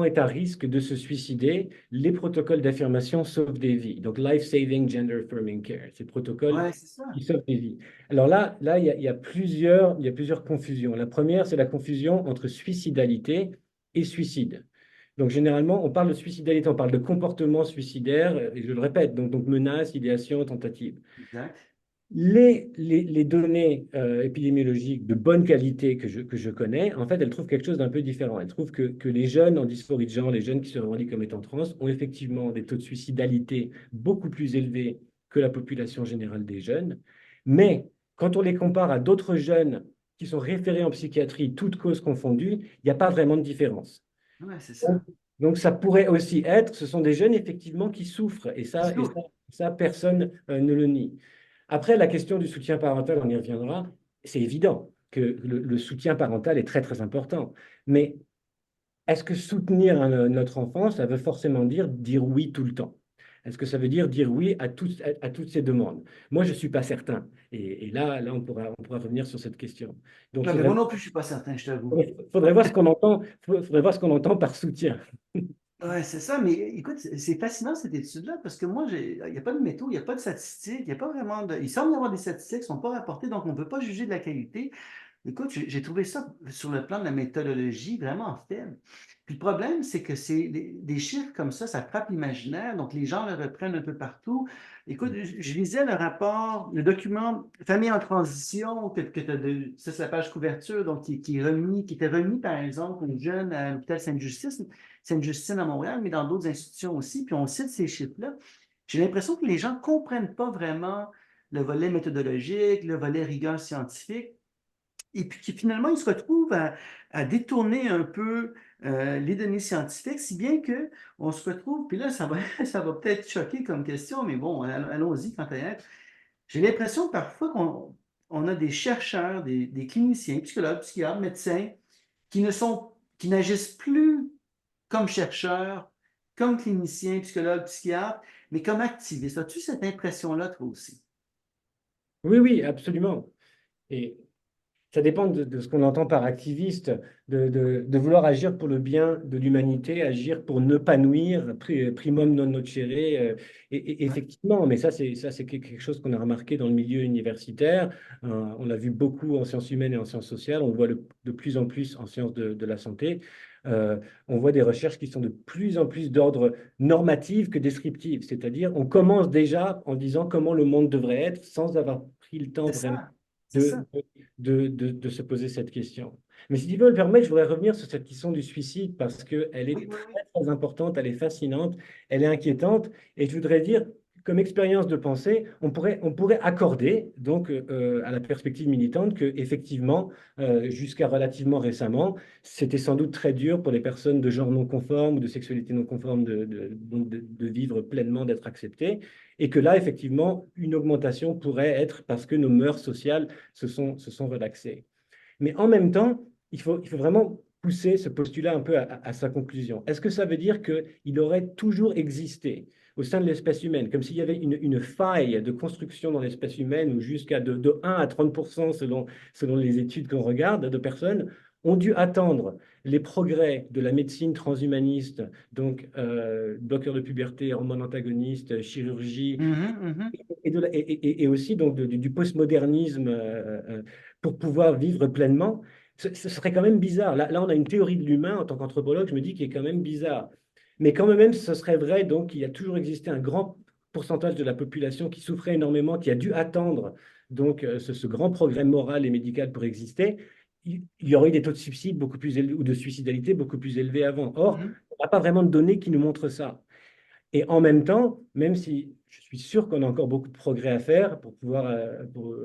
est à risque de se suicider. Les protocoles d'affirmation sauvent des vies. Donc, Life-Saving Gender Affirming Care, ces protocoles Ouais, c'est ça. qui sauvent des vies. Alors là, il y a plusieurs confusions. La première, c'est la confusion entre suicidalité et suicide. Donc, généralement, on parle de suicidalité, on parle de comportement suicidaire, et je le répète, donc menace, idéation, tentative. Exact. Les données épidémiologiques de bonne qualité que je connais, en fait, elles trouvent quelque chose d'un peu différent. Elles trouvent que les jeunes en dysphorie de genre, les jeunes qui se revendiquent comme étant trans, ont effectivement des taux de suicidalité beaucoup plus élevés que la population générale des jeunes. Mais quand on les compare à d'autres jeunes qui sont référés en psychiatrie, toutes causes confondues, il n'y a pas vraiment de différence. Ouais, c'est Donc, ça. donc, ça pourrait aussi être, ce sont des jeunes effectivement qui souffrent, Qui souffre. ça personne ne le nie. Après, la question du soutien parental, on y reviendra. C'est évident que le soutien parental est très, très important. Mais est-ce que soutenir notre enfant, ça veut forcément dire oui tout le temps? Est-ce que ça veut dire oui à toutes ces demandes? Moi, je ne suis pas certain. Et là, on pourra revenir sur cette question. Donc, Ouais, mais moi non plus, je suis pas certain, je t'avoue. faudrait voir ce qu'on entend, faudrait voir ce qu'on entend par soutien. Ouais, c'est ça, mais écoute, c'est fascinant cette étude-là parce que moi, il n'y a pas de métaux, il n'y a pas de statistiques, il n'y a pas vraiment de. Il semble y avoir des statistiques qui ne sont pas rapportées, donc on ne peut pas juger de la qualité. Écoute, j'ai trouvé ça sur le plan de la méthodologie vraiment faible. Puis le problème, c'est que c'est des chiffres comme ça frappe l'imaginaire, donc les gens le reprennent un peu partout. Écoute, je lisais le rapport, le document Famille en transition, ça c'est la page couverture, donc qui est remis, qui était remis par exemple aux jeunes à l'hôpital Sainte-Justine à Montréal, mais dans d'autres institutions aussi, puis on cite ces chiffres-là. J'ai l'impression que les gens ne comprennent pas vraiment le volet méthodologique, le volet rigueur scientifique. Et puis finalement, ils se retrouvent à détourner un peu les données scientifiques, si bien que on se retrouve, puis là, ça va peut-être choquer comme question, mais bon, allons-y quand à y être. J'ai l'impression parfois qu'on a des chercheurs, des cliniciens, psychologues, psychiatres, médecins, qui n'agissent plus comme chercheurs, comme cliniciens, psychologues, psychiatres, mais comme activistes. As-tu cette impression-là, toi aussi? Oui, oui, absolument. Et ça dépend de ce qu'on entend par activiste, de vouloir agir pour le bien de l'humanité, agir pour ne pas nuire, primum non nocere. Ouais. Effectivement, mais ça, c'est quelque chose qu'on a remarqué dans le milieu universitaire. On l'a vu beaucoup en sciences humaines et en sciences sociales. On le voit de plus en plus en sciences de la santé. Euh, on voit des recherches qui sont de plus en plus d'ordre normatif que descriptif. C'est-à-dire, on commence déjà en disant comment le monde devrait être sans avoir pris le temps C'est vraiment ça, c'est de, ça. de se poser cette question. Mais si tu veux le permettre, je voudrais revenir sur cette question du suicide parce qu'elle Oui, est oui, très, oui. très importante, elle est fascinante, elle est inquiétante. Et je voudrais dire, comme expérience de pensée, on pourrait accorder donc à la perspective militante que effectivement, jusqu'à relativement récemment, c'était sans doute très dur pour les personnes de genre non conforme ou de sexualité non conforme de vivre pleinement, d'être acceptées. Et que là, effectivement, une augmentation pourrait être parce que nos mœurs sociales se sont relaxées. Mais en même temps, il faut vraiment pousser ce postulat un peu à sa conclusion. Est-ce que ça veut dire qu'il aurait toujours existé au sein de l'espèce humaine, comme s'il y avait une faille de construction dans l'espèce humaine, où jusqu'à de 1 à 30% selon les études qu'on regarde, de personnes ont dû attendre les progrès de la médecine transhumaniste, donc bloqueur de puberté, hormones antagonistes, chirurgie, Mhm, mhm. et aussi donc du postmodernisme pour pouvoir vivre pleinement, ce serait quand même bizarre. Là, on a une théorie de l'humain en tant qu'anthropologue, je me dis qu'il est quand même bizarre. Mais quand même, ce serait vrai, donc, il y a toujours existé un grand pourcentage de la population qui souffrait énormément, qui a dû attendre donc ce grand progrès moral et médical pour exister. Il y aurait eu des taux de suicide beaucoup plus élevés, ou de suicidalité beaucoup plus élevés avant. Or, Mhm. on n'a pas vraiment de données qui nous montrent ça. Et en même temps, même si je suis sûr qu'on a encore beaucoup de progrès à faire pour pouvoir,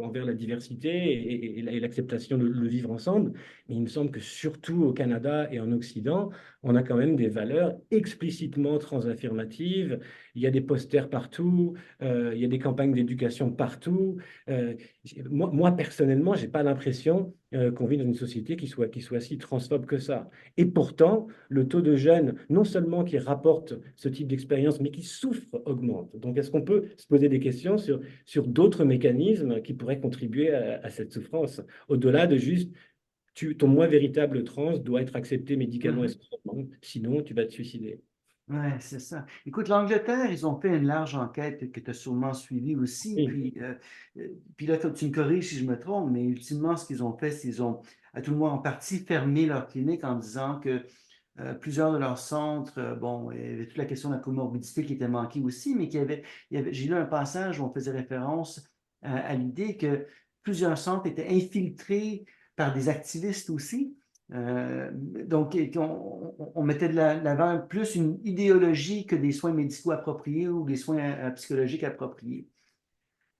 envers la diversité et l'acceptation de le vivre ensemble, mais il me semble que surtout au Canada et en Occident, on a quand même des valeurs explicitement transaffirmatives. Il y a des posters partout, il y a des campagnes d'éducation partout. Euh, moi, personnellement, j'ai pas l'impression qu'on vit dans une société qui soit si transphobe que ça. Et pourtant, le taux de jeunes, non seulement qui rapportent ce type d'expérience, mais qui souffrent, augmente. Donc, est-ce qu'on peut se poser des questions sur d'autres mécanismes qui pourraient contribuer à cette souffrance, au-delà de juste ton moi véritable trans doit être accepté médicalement et Mhm. socialement, sinon tu vas te suicider. Ouais, c'est ça. Écoute, l'Angleterre, ils ont fait une large enquête que tu as sûrement suivie aussi. Oui, Puis là, tu me corriges si je me trompe, mais ultimement, ce qu'ils ont fait, c'est qu'ils ont, à tout le moins en partie, fermé leur clinique en disant que plusieurs de leurs centres, bon, il y avait toute la question de la comorbidité qui était manquée aussi, mais j'ai lu un passage où on faisait référence à l'idée que plusieurs centres étaient infiltrés par des activistes aussi. Donc, on mettait de l'avant plus une idéologie que des soins médicaux appropriés ou des soins psychologiques appropriés.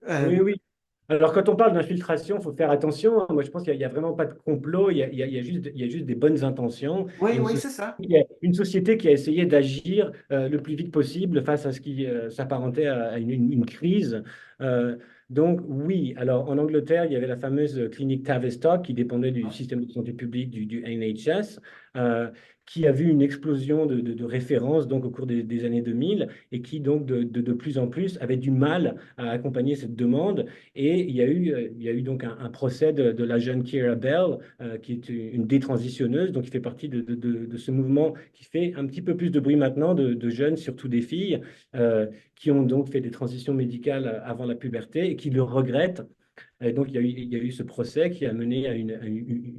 Euh, oui, oui. Alors, quand on parle d'infiltration, il faut faire attention, hein. Moi, je pense qu'il n'y a vraiment pas de complot, il y a juste des bonnes intentions. oui, Et oui, c'est ça. une société qui a essayé d'agir le plus vite possible face à ce qui s'apparentait à une crise. Euh, Donc oui, alors en Angleterre, il y avait la fameuse clinique Tavistock qui dépendait du Ouais. système de santé publique du NHS, euh, qui a vu une explosion de références donc au cours des années 2000 et qui donc de plus en plus avait du mal à accompagner cette demande. Et il y a eu donc un procès de la jeune Keira Bell, qui est une détransitionneuse, donc qui fait partie de ce mouvement qui fait un petit peu plus de bruit maintenant de jeunes, surtout des filles. Qui ont donc fait des transitions médicales avant la puberté et qui le regrettent. Et donc, il y a eu ce procès qui a mené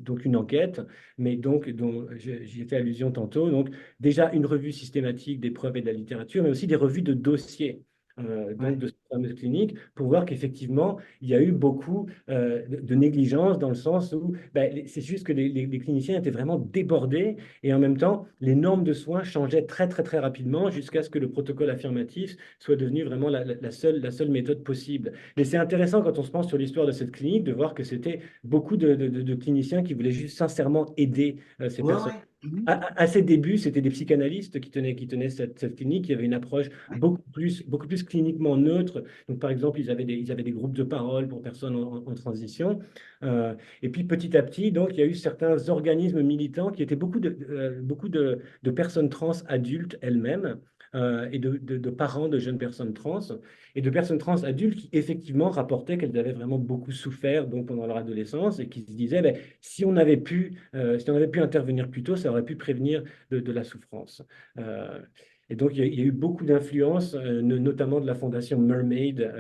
donc une enquête, mais donc, dont j'y ai fait allusion tantôt. Donc, déjà une revue systématique des preuves et de la littérature, mais aussi des revues de dossiers. Donc Ouais. de cette fameuse clinique, pour voir qu'effectivement, il y a eu beaucoup de négligence dans le sens où ben, c'est juste que les cliniciens étaient vraiment débordés et en même temps, les normes de soins changeaient très, très, très rapidement jusqu'à ce que le protocole affirmatif soit devenu vraiment la seule méthode possible. Mais c'est intéressant quand on se penche sur l'histoire de cette clinique de voir que c'était beaucoup de cliniciens qui voulaient juste sincèrement aider ces Ouais, personnes. ouais. Mhm. À ses débuts, c'était des psychanalystes qui tenaient cette clinique. Il y avait une approche Ouais. beaucoup plus cliniquement neutre. Donc, par exemple, ils avaient des groupes de parole pour personnes en transition. Euh, et puis, petit à petit, donc, il y a eu certains organismes militants qui étaient beaucoup de personnes trans adultes elles-mêmes et de parents de jeunes personnes trans et de personnes trans adultes qui effectivement rapportaient qu'elles avaient vraiment beaucoup souffert donc pendant leur adolescence et qui se disaient ben, si on avait pu intervenir plus tôt, ça aurait pu prévenir de la souffrance. Euh, et donc il y a eu beaucoup d'influences, notamment de la fondation Mermaid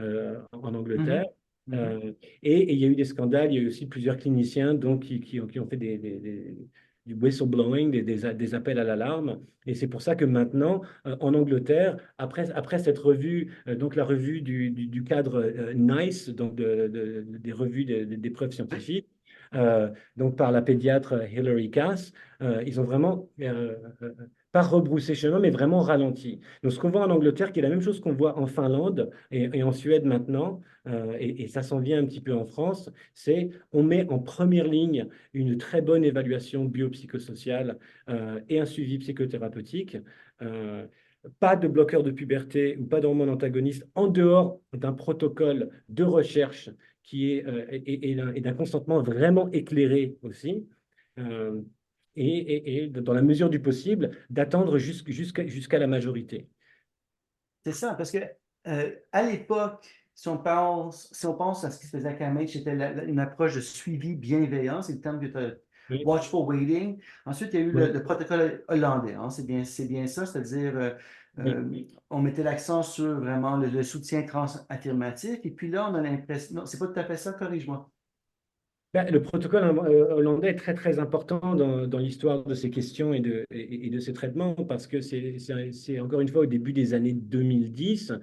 en Angleterre. Mhm. Mhm. Euh, et il y a eu des scandales, il y a eu aussi plusieurs cliniciens donc, qui ont fait du whistleblowing, des appels à l'alarme. Et c'est pour ça que maintenant, en Angleterre, après cette revue, donc la revue du cadre NICE, donc des revues des preuves Ouais. scientifiques, donc par la pédiatre Hilary Cass, ils ont vraiment, pas rebroussé chemin, mais vraiment ralenti. Donc ce qu'on voit en Angleterre, qui est la même chose qu'on voit en Finlande et en Suède maintenant, et ça s'en vient un petit peu en France, c'est on met en première ligne une très bonne évaluation biopsychosociale et un suivi psychothérapeutique. Euh, Pas de bloqueur de puberté ou pas d'hormones antagonistes en dehors d'un protocole de recherche qui est, et d'un consentement vraiment éclairé aussi. Euh, et dans la mesure du possible, d'attendre jusqu'à la majorité. C'est ça, parce que à l'époque, si on pense à ce qui se faisait à Cambridge, c'était une approche de suivi bienveillant, c'est le terme que tu as, Oui, watchful waiting. Ensuite, il y a eu le, oui, le protocole hollandais, hein, c'est bien ça, c'est-à-dire oui. on mettait l'accent sur vraiment le soutien trans-affirmatif, et puis là, on a l'impression, non, c'est pas tout à fait ça, corrige-moi. Ben, le protocole hollandais est très très important dans l'histoire de ces questions et de ces traitements parce que c'est encore une fois au début des années 2010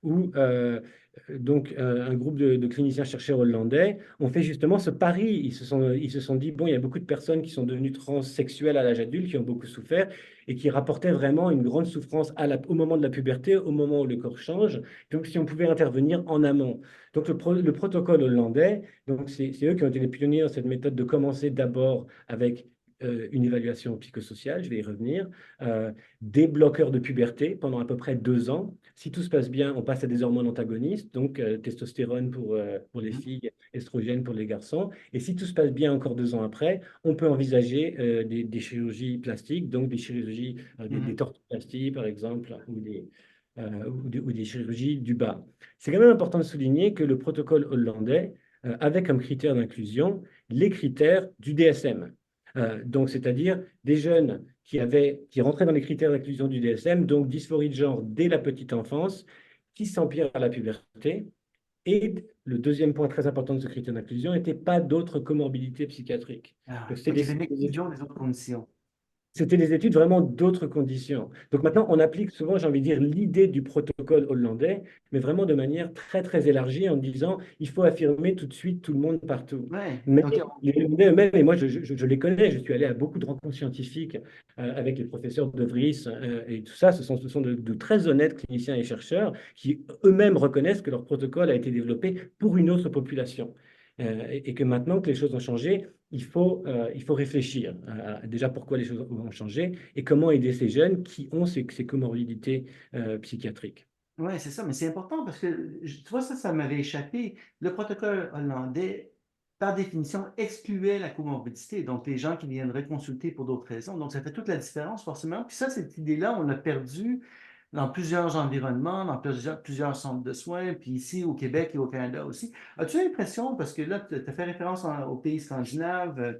où un groupe de cliniciens chercheurs hollandais ont fait justement ce pari. Ils se sont dit, bon, il y a beaucoup de personnes qui sont devenues transsexuelles à l'âge adulte, qui ont beaucoup souffert et qui rapportaient vraiment une grande souffrance au moment de la puberté, au moment où le corps change. Donc si on pouvait intervenir en amont. Donc le protocole hollandais, donc c'est eux qui ont été les pionniers dans cette méthode de commencer d'abord avec une évaluation psychosociale, je vais y revenir, des bloqueurs de puberté pendant à peu près 2 ans. Si tout se passe bien, on passe à des hormones antagonistes, donc testostérone pour les Mhm. filles, estrogène pour les garçons. Et si tout se passe bien encore 2 ans après, on peut envisager des chirurgies plastiques, donc des chirurgies, des Mhm. tortoplasties par exemple, ou des chirurgies du bas. C'est quand même important de souligner que le protocole hollandais avait comme critère d'inclusion les critères du DSM. Donc, c'est-à-dire des jeunes qui rentraient dans les critères d'inclusion du DSM, donc dysphorie de genre dès la petite enfance, qui s'empirent à la puberté. Et le deuxième point très important de ce critère d'inclusion n'était pas d'autres comorbidités psychiatriques. Ah, Donc, donc, il y avait une exclusion des autres conditions. c'était des études vraiment d'autres conditions. Donc maintenant, on applique souvent, j'ai envie de dire, l'idée du protocole hollandais, mais vraiment de manière très, très élargie en disant, il faut affirmer tout de suite tout le monde partout. Ouais. Mais Donc, les Hollandais eux-mêmes, et moi je les connais, je suis allé à beaucoup de rencontres scientifiques avec les professeurs de Vries et tout ça, ce sont de très honnêtes cliniciens et chercheurs qui eux-mêmes reconnaissent que leur protocole a été développé pour une autre population. Et que maintenant que les choses ont changé, il faut réfléchir à déjà pourquoi les choses ont changé et comment aider ces jeunes qui ont ces comorbidités psychiatriques. Ouais, c'est ça, mais c'est important parce que, tu vois, ça m'avait échappé. Le protocole hollandais, par définition, excluait la comorbidité, donc les gens qui viendraient consulter pour d'autres raisons. Donc, ça fait toute la différence, forcément. Puis ça, cette idée-là, on l'a perdue dans plusieurs environnements, dans plusieurs centres de soins, puis ici au Québec et au Canada aussi. As-tu l'impression, parce que là, tu as fait référence aux pays scandinaves,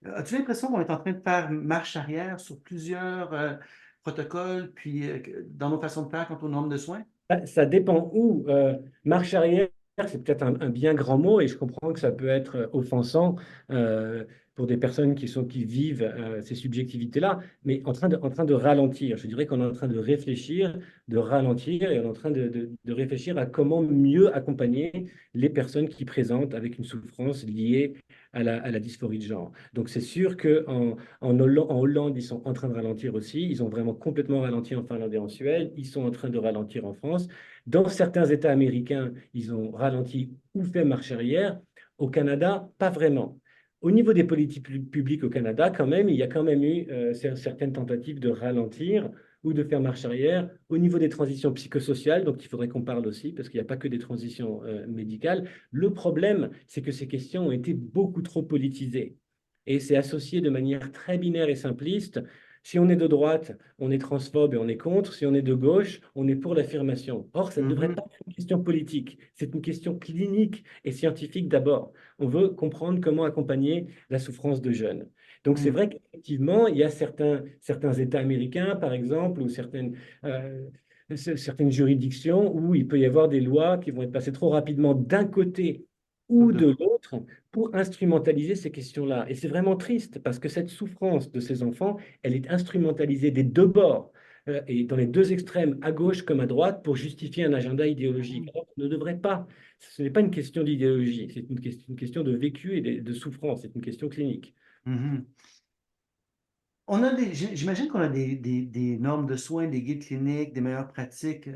as-tu l'impression qu'on est en train de faire marche arrière sur plusieurs protocoles, puis dans nos façons de faire quant au nombre de soins? Ça dépend où. Marche arrière, c'est peut-être un bien grand mot et je comprends que ça peut être offensant euh, pour des personnes qui vivent ces subjectivités-là, mais en train de ralentir. Je dirais qu'on est en train de réfléchir, de ralentir et on est en train de réfléchir à comment mieux accompagner les personnes qui présentent avec une souffrance liée à la dysphorie de genre. Donc c'est sûr qu'en en Hollande, ils sont en train de ralentir aussi. Ils ont vraiment complètement ralenti en Finlande et en Suède. Ils sont en train de ralentir en France. Dans certains États américains, ils ont ralenti ou fait marche arrière. Au Canada, pas vraiment. Au niveau des politiques publiques au Canada, quand même, il y a quand même eu certaines tentatives de ralentir ou de faire marche arrière. Au niveau des transitions psychosociales, donc il faudrait qu'on parle aussi, parce qu'il n'y a pas que des transitions médicales. Le problème, c'est que ces questions ont été beaucoup trop politisées. Et c'est associé de manière très binaire et simpliste. Si on est de droite, on est transphobe et on est contre. Si on est de gauche, on est pour l'affirmation. Or, ça ne devrait Mhm. pas être une question politique. C'est une question clinique et scientifique d'abord. On veut comprendre comment accompagner la souffrance de jeunes. Donc, c'est Mhm. vrai qu'effectivement, il y a certains États américains, par exemple, ou certaines juridictions où il peut y avoir des lois qui vont être passées trop rapidement d'un côté Ou ou de de l'autre. l'autre pour instrumentaliser ces questions-là. Et c'est vraiment triste parce que cette souffrance de ces enfants, elle est instrumentalisée des deux bords et dans les deux extrêmes, à gauche comme à droite, pour justifier un agenda idéologique. Mhm. Alors, on ne devrait pas. Ce n'est pas une question d'idéologie, c'est une question de vécu et de souffrance, c'est une question clinique. Mhm. J'imagine qu'on a des normes de soins, des guides cliniques, des meilleures pratiques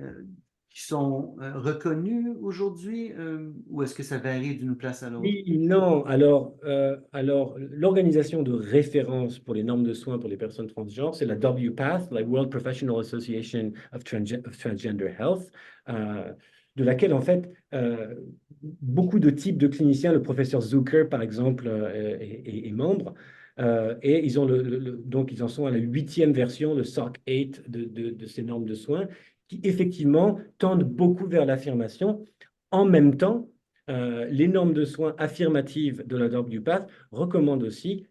qui sont reconnues aujourd'hui, ou est-ce que ça varie d'une place à l'autre? Oui, non. Alors l'organisation de référence pour les normes de soins pour les personnes transgenres, c'est la WPATH, la World Professional Association of Transgender Health, euh, de laquelle, en fait, beaucoup de types de cliniciens, le professeur Zucker, par exemple, est membre. Et ils ont donc, ils en sont à la huitième version, le SOC 8 de ces normes de soins, qui effectivement tendent beaucoup vers l'affirmation. En même temps, les normes de soins affirmatives de la WPATH recommandent aussi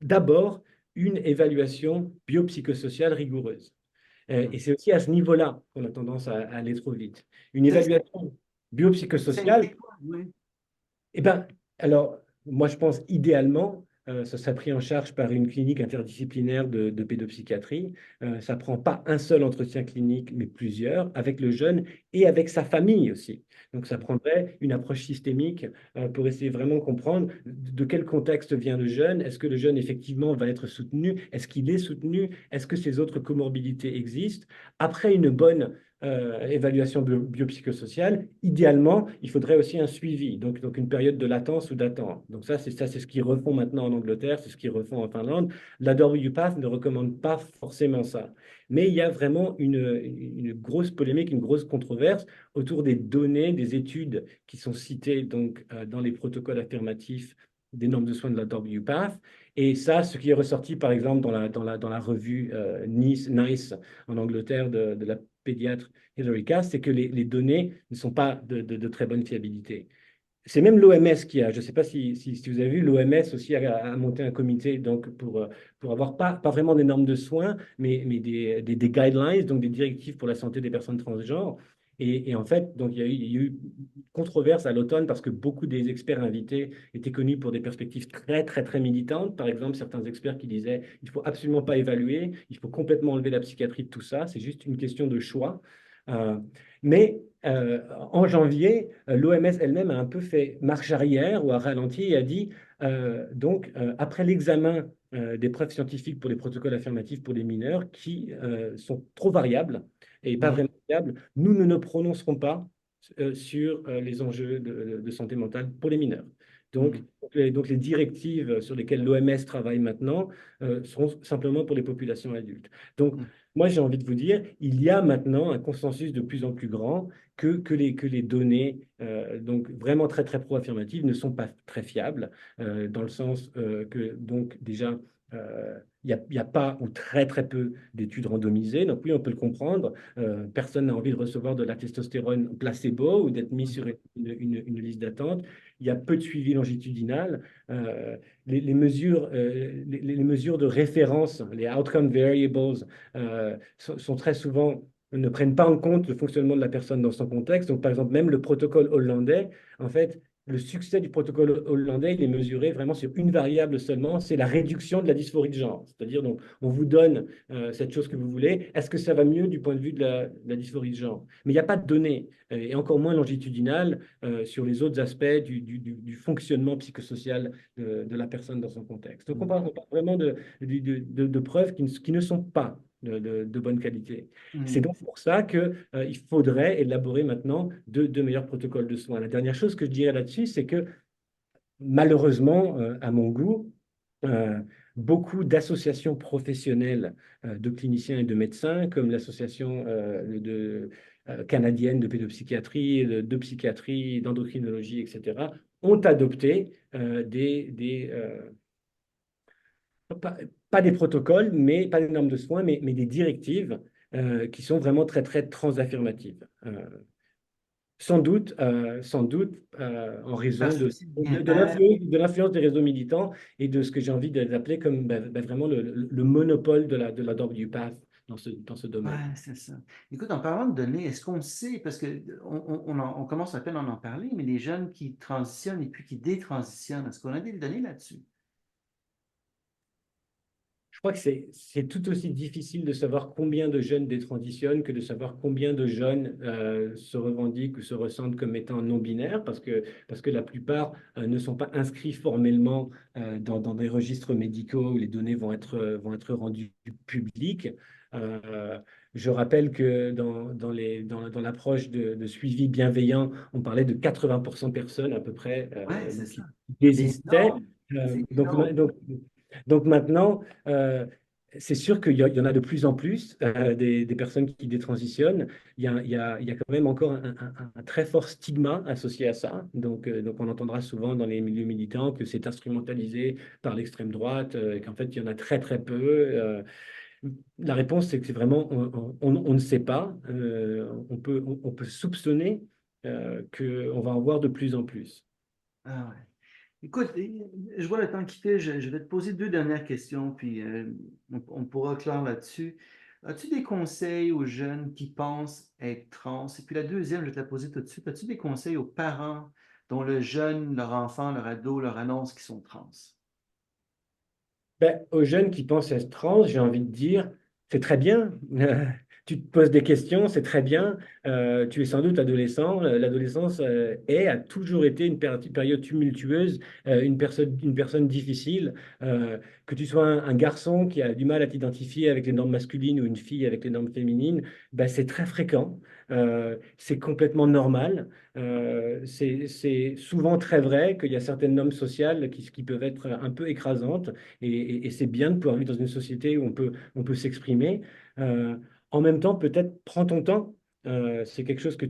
d'abord une évaluation biopsychosociale rigoureuse. Et c'est aussi à ce niveau-là qu'on a tendance à aller trop vite. Une Ça, évaluation ça biopsychosociale, implique quoi? Oui. eh ben, alors, moi, je pense idéalement, ça serait pris en charge par une clinique interdisciplinaire de pédopsychiatrie. Ça prend pas un seul entretien clinique, mais plusieurs, avec le jeune et avec sa famille aussi. Donc, ça prendrait une approche systémique pour essayer vraiment de comprendre de quel contexte vient le jeune. Est-ce que le jeune, effectivement, va être soutenu? Est-ce qu'il est soutenu? Est-ce que ces autres comorbidités existent? Après une bonne évaluation biopsychosociale, idéalement, il faudrait aussi un suivi, donc une période de latence ou d'attente. Donc ça, c'est ce qu'ils refont maintenant en Angleterre, c'est ce qu'ils refont en Finlande. La WPATH ne recommande pas forcément ça. Mais il y a vraiment une grosse polémique, une grosse controverse autour des données, des études qui sont citées donc, dans les protocoles affirmatifs des normes de soins de la WPATH. Et ça, ce qui est ressorti, par exemple, dans la revue NICE en Angleterre de la pédiatre Hilary Cass, c'est que les données ne sont pas de très bonne fiabilité. C'est même l'OMS qui a, je ne sais pas si vous avez vu, l'OMS aussi a monté un comité donc pour avoir pas vraiment des normes de soins, mais des guidelines, donc des directives pour la santé des personnes transgenres. Et en fait, donc il y a eu controverse à l'automne parce que beaucoup des experts invités étaient connus pour des perspectives très, très, très militantes. Par exemple, certains experts qui disaient il ne faut absolument pas évaluer, il faut complètement enlever la psychiatrie de tout ça, c'est juste une question de choix. Euh, mais en janvier, l'OMS elle-même a un peu fait marche arrière ou a ralenti et a dit, après l'examen des preuves scientifiques pour les protocoles affirmatifs pour les mineurs qui sont trop variables et pas Mhm. vraiment fiables, nous ne nous prononcerons pas sur les enjeux de santé mentale pour les mineurs. Mhm. Donc les directives sur lesquelles l'OMS travaille maintenant seront simplement pour les populations adultes. Donc, Mhm. moi, j'ai envie de vous dire, il y a maintenant un consensus de plus en plus grand que les données, donc vraiment très, très pro-affirmatives, ne sont pas très fiables, dans le sens que, donc, déjà, il y a pas ou très, très peu d'études randomisées. Donc, oui, on peut le comprendre. Personne n'a envie de recevoir de la testostérone placebo ou d'être mis sur une liste d'attente. Il y a peu de suivi longitudinal. Les mesures, les mesures de référence, les outcome variables, sont très souvent ne prennent pas en compte le fonctionnement de la personne dans son contexte. Donc, par exemple, même le protocole hollandais, en fait, le succès du protocole hollandais, il est mesuré vraiment sur une variable seulement, c'est la réduction de la dysphorie de genre. C'est-à-dire, donc, on vous donne cette chose que vous voulez. Est-ce que ça va mieux du point de vue de la dysphorie de genre? Mais il n'y a pas de données, et encore moins longitudinales, sur les autres aspects du fonctionnement psychosocial de la personne dans son contexte. Donc, on parle vraiment de preuves qui ne sont pas de bonne qualité. C'est Mhm. donc pour ça que, il faudrait élaborer maintenant de meilleurs protocoles de soins. La dernière chose que je dirais là-dessus, c'est que malheureusement, à mon goût, euh, beaucoup d'associations professionnelles de cliniciens et de médecins, comme l'association canadienne de pédopsychiatrie, de psychiatrie, d'endocrinologie, etc., ont adopté pas, pas des protocoles, mais pas des normes de soins, mais des directives qui sont vraiment très, très transaffirmatives. Sans doute en raison Parce que aussi le bien-être. de l'influence des réseaux militants et de ce que j'ai envie d'appeler comme vraiment le monopole de la WPATH dans ce domaine. Ouais, c'est ça. Écoute, en parlant de données, est-ce qu'on sait, parce que on commence à peine à en parler, mais les jeunes qui transitionnent et puis qui détransitionnent, est-ce qu'on a des données là-dessus? Je crois que c'est tout aussi difficile de savoir combien de jeunes détransitionnent que de savoir combien de jeunes se revendiquent ou se ressentent comme étant non-binaires, parce que la plupart ne sont pas inscrits formellement dans des registres médicaux où les données vont être rendues publiques. Euh, je rappelle que dans l'approche de suivi bienveillant, on parlait de 80% de personnes à peu près Ouais, c'est ça. qui C'est désistaient. énorme. Euh, C'est donc, énorme. donc maintenant, c'est sûr qu'il y en a de plus en plus des personnes qui détransitionnent. Il y a quand même encore un très fort stigma associé à ça. Donc on entendra souvent dans les milieux militants que c'est instrumentalisé par l'extrême droite et qu'en fait, il y en a très très peu. La réponse, c'est que c'est vraiment, on ne sait pas. On peut soupçonner qu'on va en voir de plus en plus. Ah ouais. Écoute, je vois le temps qui fait. Je vais te poser deux dernières questions, puis on pourra clore là-dessus. As-tu des conseils aux jeunes qui pensent être trans? Et puis la deuxième, je vais te la poser tout de suite. As-tu des conseils aux parents dont le jeune, leur enfant, leur ado leur annonce qu'ils sont trans? Ben, aux jeunes qui pensent être trans, j'ai envie de dire, c'est très bien. Tu te poses des questions, c'est très bien. Tu es sans doute adolescent. L'adolescence a toujours été une période tumultueuse, une personne difficile. Que tu sois un garçon qui a du mal à t'identifier avec les normes masculines ou une fille avec les normes féminines, ben, c'est très fréquent. C'est complètement normal. C'est souvent très vrai qu'il y a certaines normes sociales qui peuvent être un peu écrasantes. Et c'est bien de pouvoir vivre dans une société où on peut s'exprimer. Euh, En même temps, peut-être prends ton temps. C'est quelque chose que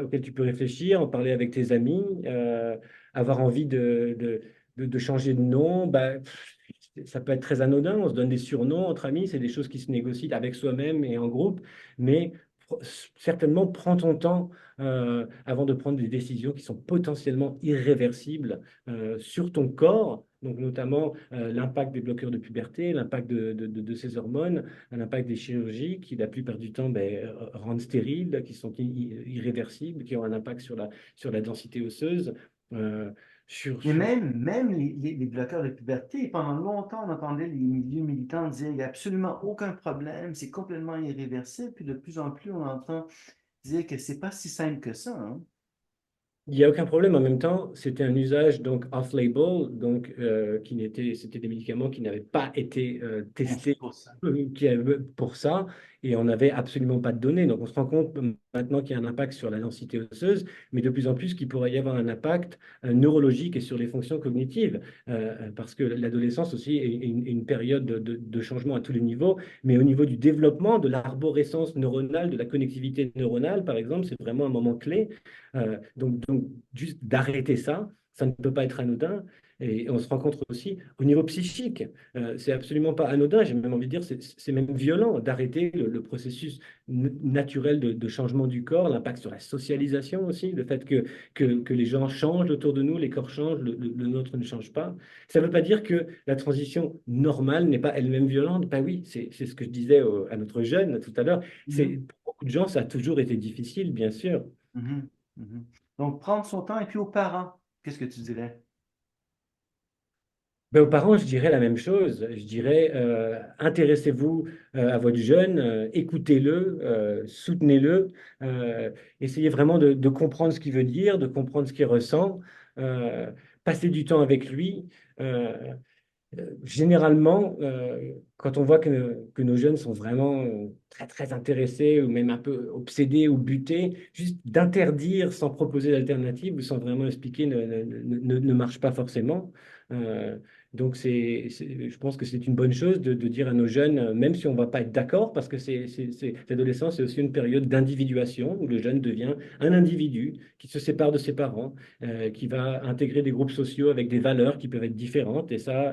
auquel tu peux réfléchir, en parler avec tes amis, avoir envie de changer de nom. Bah, ça peut être très anodin. On se donne des surnoms entre amis. C'est des choses qui se négocient avec soi-même et en groupe. Mais certainement, prends ton temps avant de prendre des décisions qui sont potentiellement irréversibles sur ton corps, donc notamment l'impact des bloqueurs de puberté, l'impact de ces hormones, l'impact des chirurgies qui, la plupart du temps, rendent stériles, qui sont irréversibles, qui ont un impact sur la densité osseuse. euh, Mais sur même les bloqueurs de puberté, pendant longtemps, on entendait les milieux militants dire il n'y a absolument aucun problème, c'est complètement irréversible, puis de plus en plus, on entend dire que c'est pas si simple que ça, hein. Il n'y a aucun problème. En même temps, c'était un usage donc off-label, donc c'était des médicaments qui n'avaient pas été Conçu testés pour ça. pour ça. et on n'avait absolument pas de données. Donc on se rend compte maintenant qu'il y a un impact sur la densité osseuse, mais de plus en plus qu'il pourrait y avoir un impact neurologique et sur les fonctions cognitives, parce que l'adolescence aussi est une période de changement à tous les niveaux, mais au niveau du développement de l'arborescence neuronale, de la connectivité neuronale, par exemple, c'est vraiment un moment clé. Donc, juste d'arrêter ça ne peut pas être anodin. Et on se rencontre aussi au niveau psychique. C'est absolument pas anodin, j'ai même envie de dire, c'est même violent d'arrêter le processus naturel de changement du corps, l'impact sur la socialisation aussi, le fait que les gens changent autour de nous, les corps changent, le nôtre ne change pas. Ça ne veut pas dire que la transition normale n'est pas elle-même violente. Ben oui, c'est ce que je disais à notre jeune tout à l'heure. Mhm, Pour beaucoup de gens, ça a toujours été difficile, bien sûr. mhm, mhm. Donc, prendre son temps et puis aux parents, qu'est-ce que tu dirais? Ben, aux parents, je dirais la même chose. Je dirais, intéressez-vous à votre jeune, écoutez-le, soutenez-le, essayez vraiment de comprendre ce qu'il veut dire, de comprendre ce qu'il ressent, euh, passez du temps avec lui. Euh, Généralement, quand on voit que nos jeunes sont vraiment très, très intéressés ou même un peu obsédés ou butés, juste d'interdire sans proposer d'alternative ou sans vraiment expliquer ne marche pas forcément. Euh, donc, je pense que c'est une bonne chose de dire à nos jeunes, même si on ne va pas être d'accord, parce que l'adolescence, c'est aussi une période d'individuation où le jeune devient un individu qui se sépare de ses parents, qui va intégrer des groupes sociaux avec des valeurs qui peuvent être différentes. Et ça,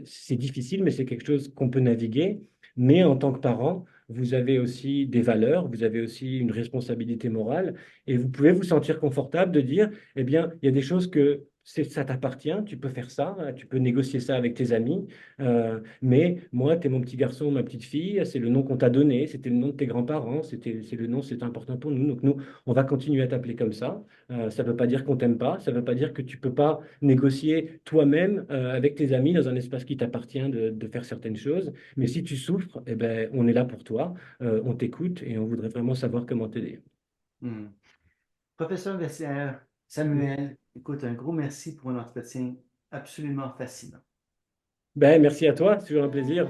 c'est difficile, mais c'est quelque chose qu'on peut naviguer. Mais en tant que parent, vous avez aussi des valeurs, vous avez aussi une responsabilité morale, et vous pouvez vous sentir confortable de dire, eh bien, il y a des choses que ça t'appartient, tu peux faire ça, tu peux négocier ça avec tes amis, mais moi, tu es mon petit garçon, ma petite fille, c'est le nom qu'on t'a donné, c'était le nom de tes grands-parents, c'est le nom, c'est important pour nous, donc nous, on va continuer à t'appeler comme ça. Ça ne veut pas dire qu'on t'aime pas, ça ne veut pas dire que tu peux pas négocier toi-même avec tes amis dans un espace qui t'appartient de faire certaines choses. Mais si tu souffres, eh ben, on est là pour toi, on t'écoute et on voudrait vraiment savoir comment t'aider. Hmm. Professeur Vessière, Samuel, écoute, un gros merci pour un entretien absolument fascinant. Ben, merci à toi, c'est toujours un plaisir.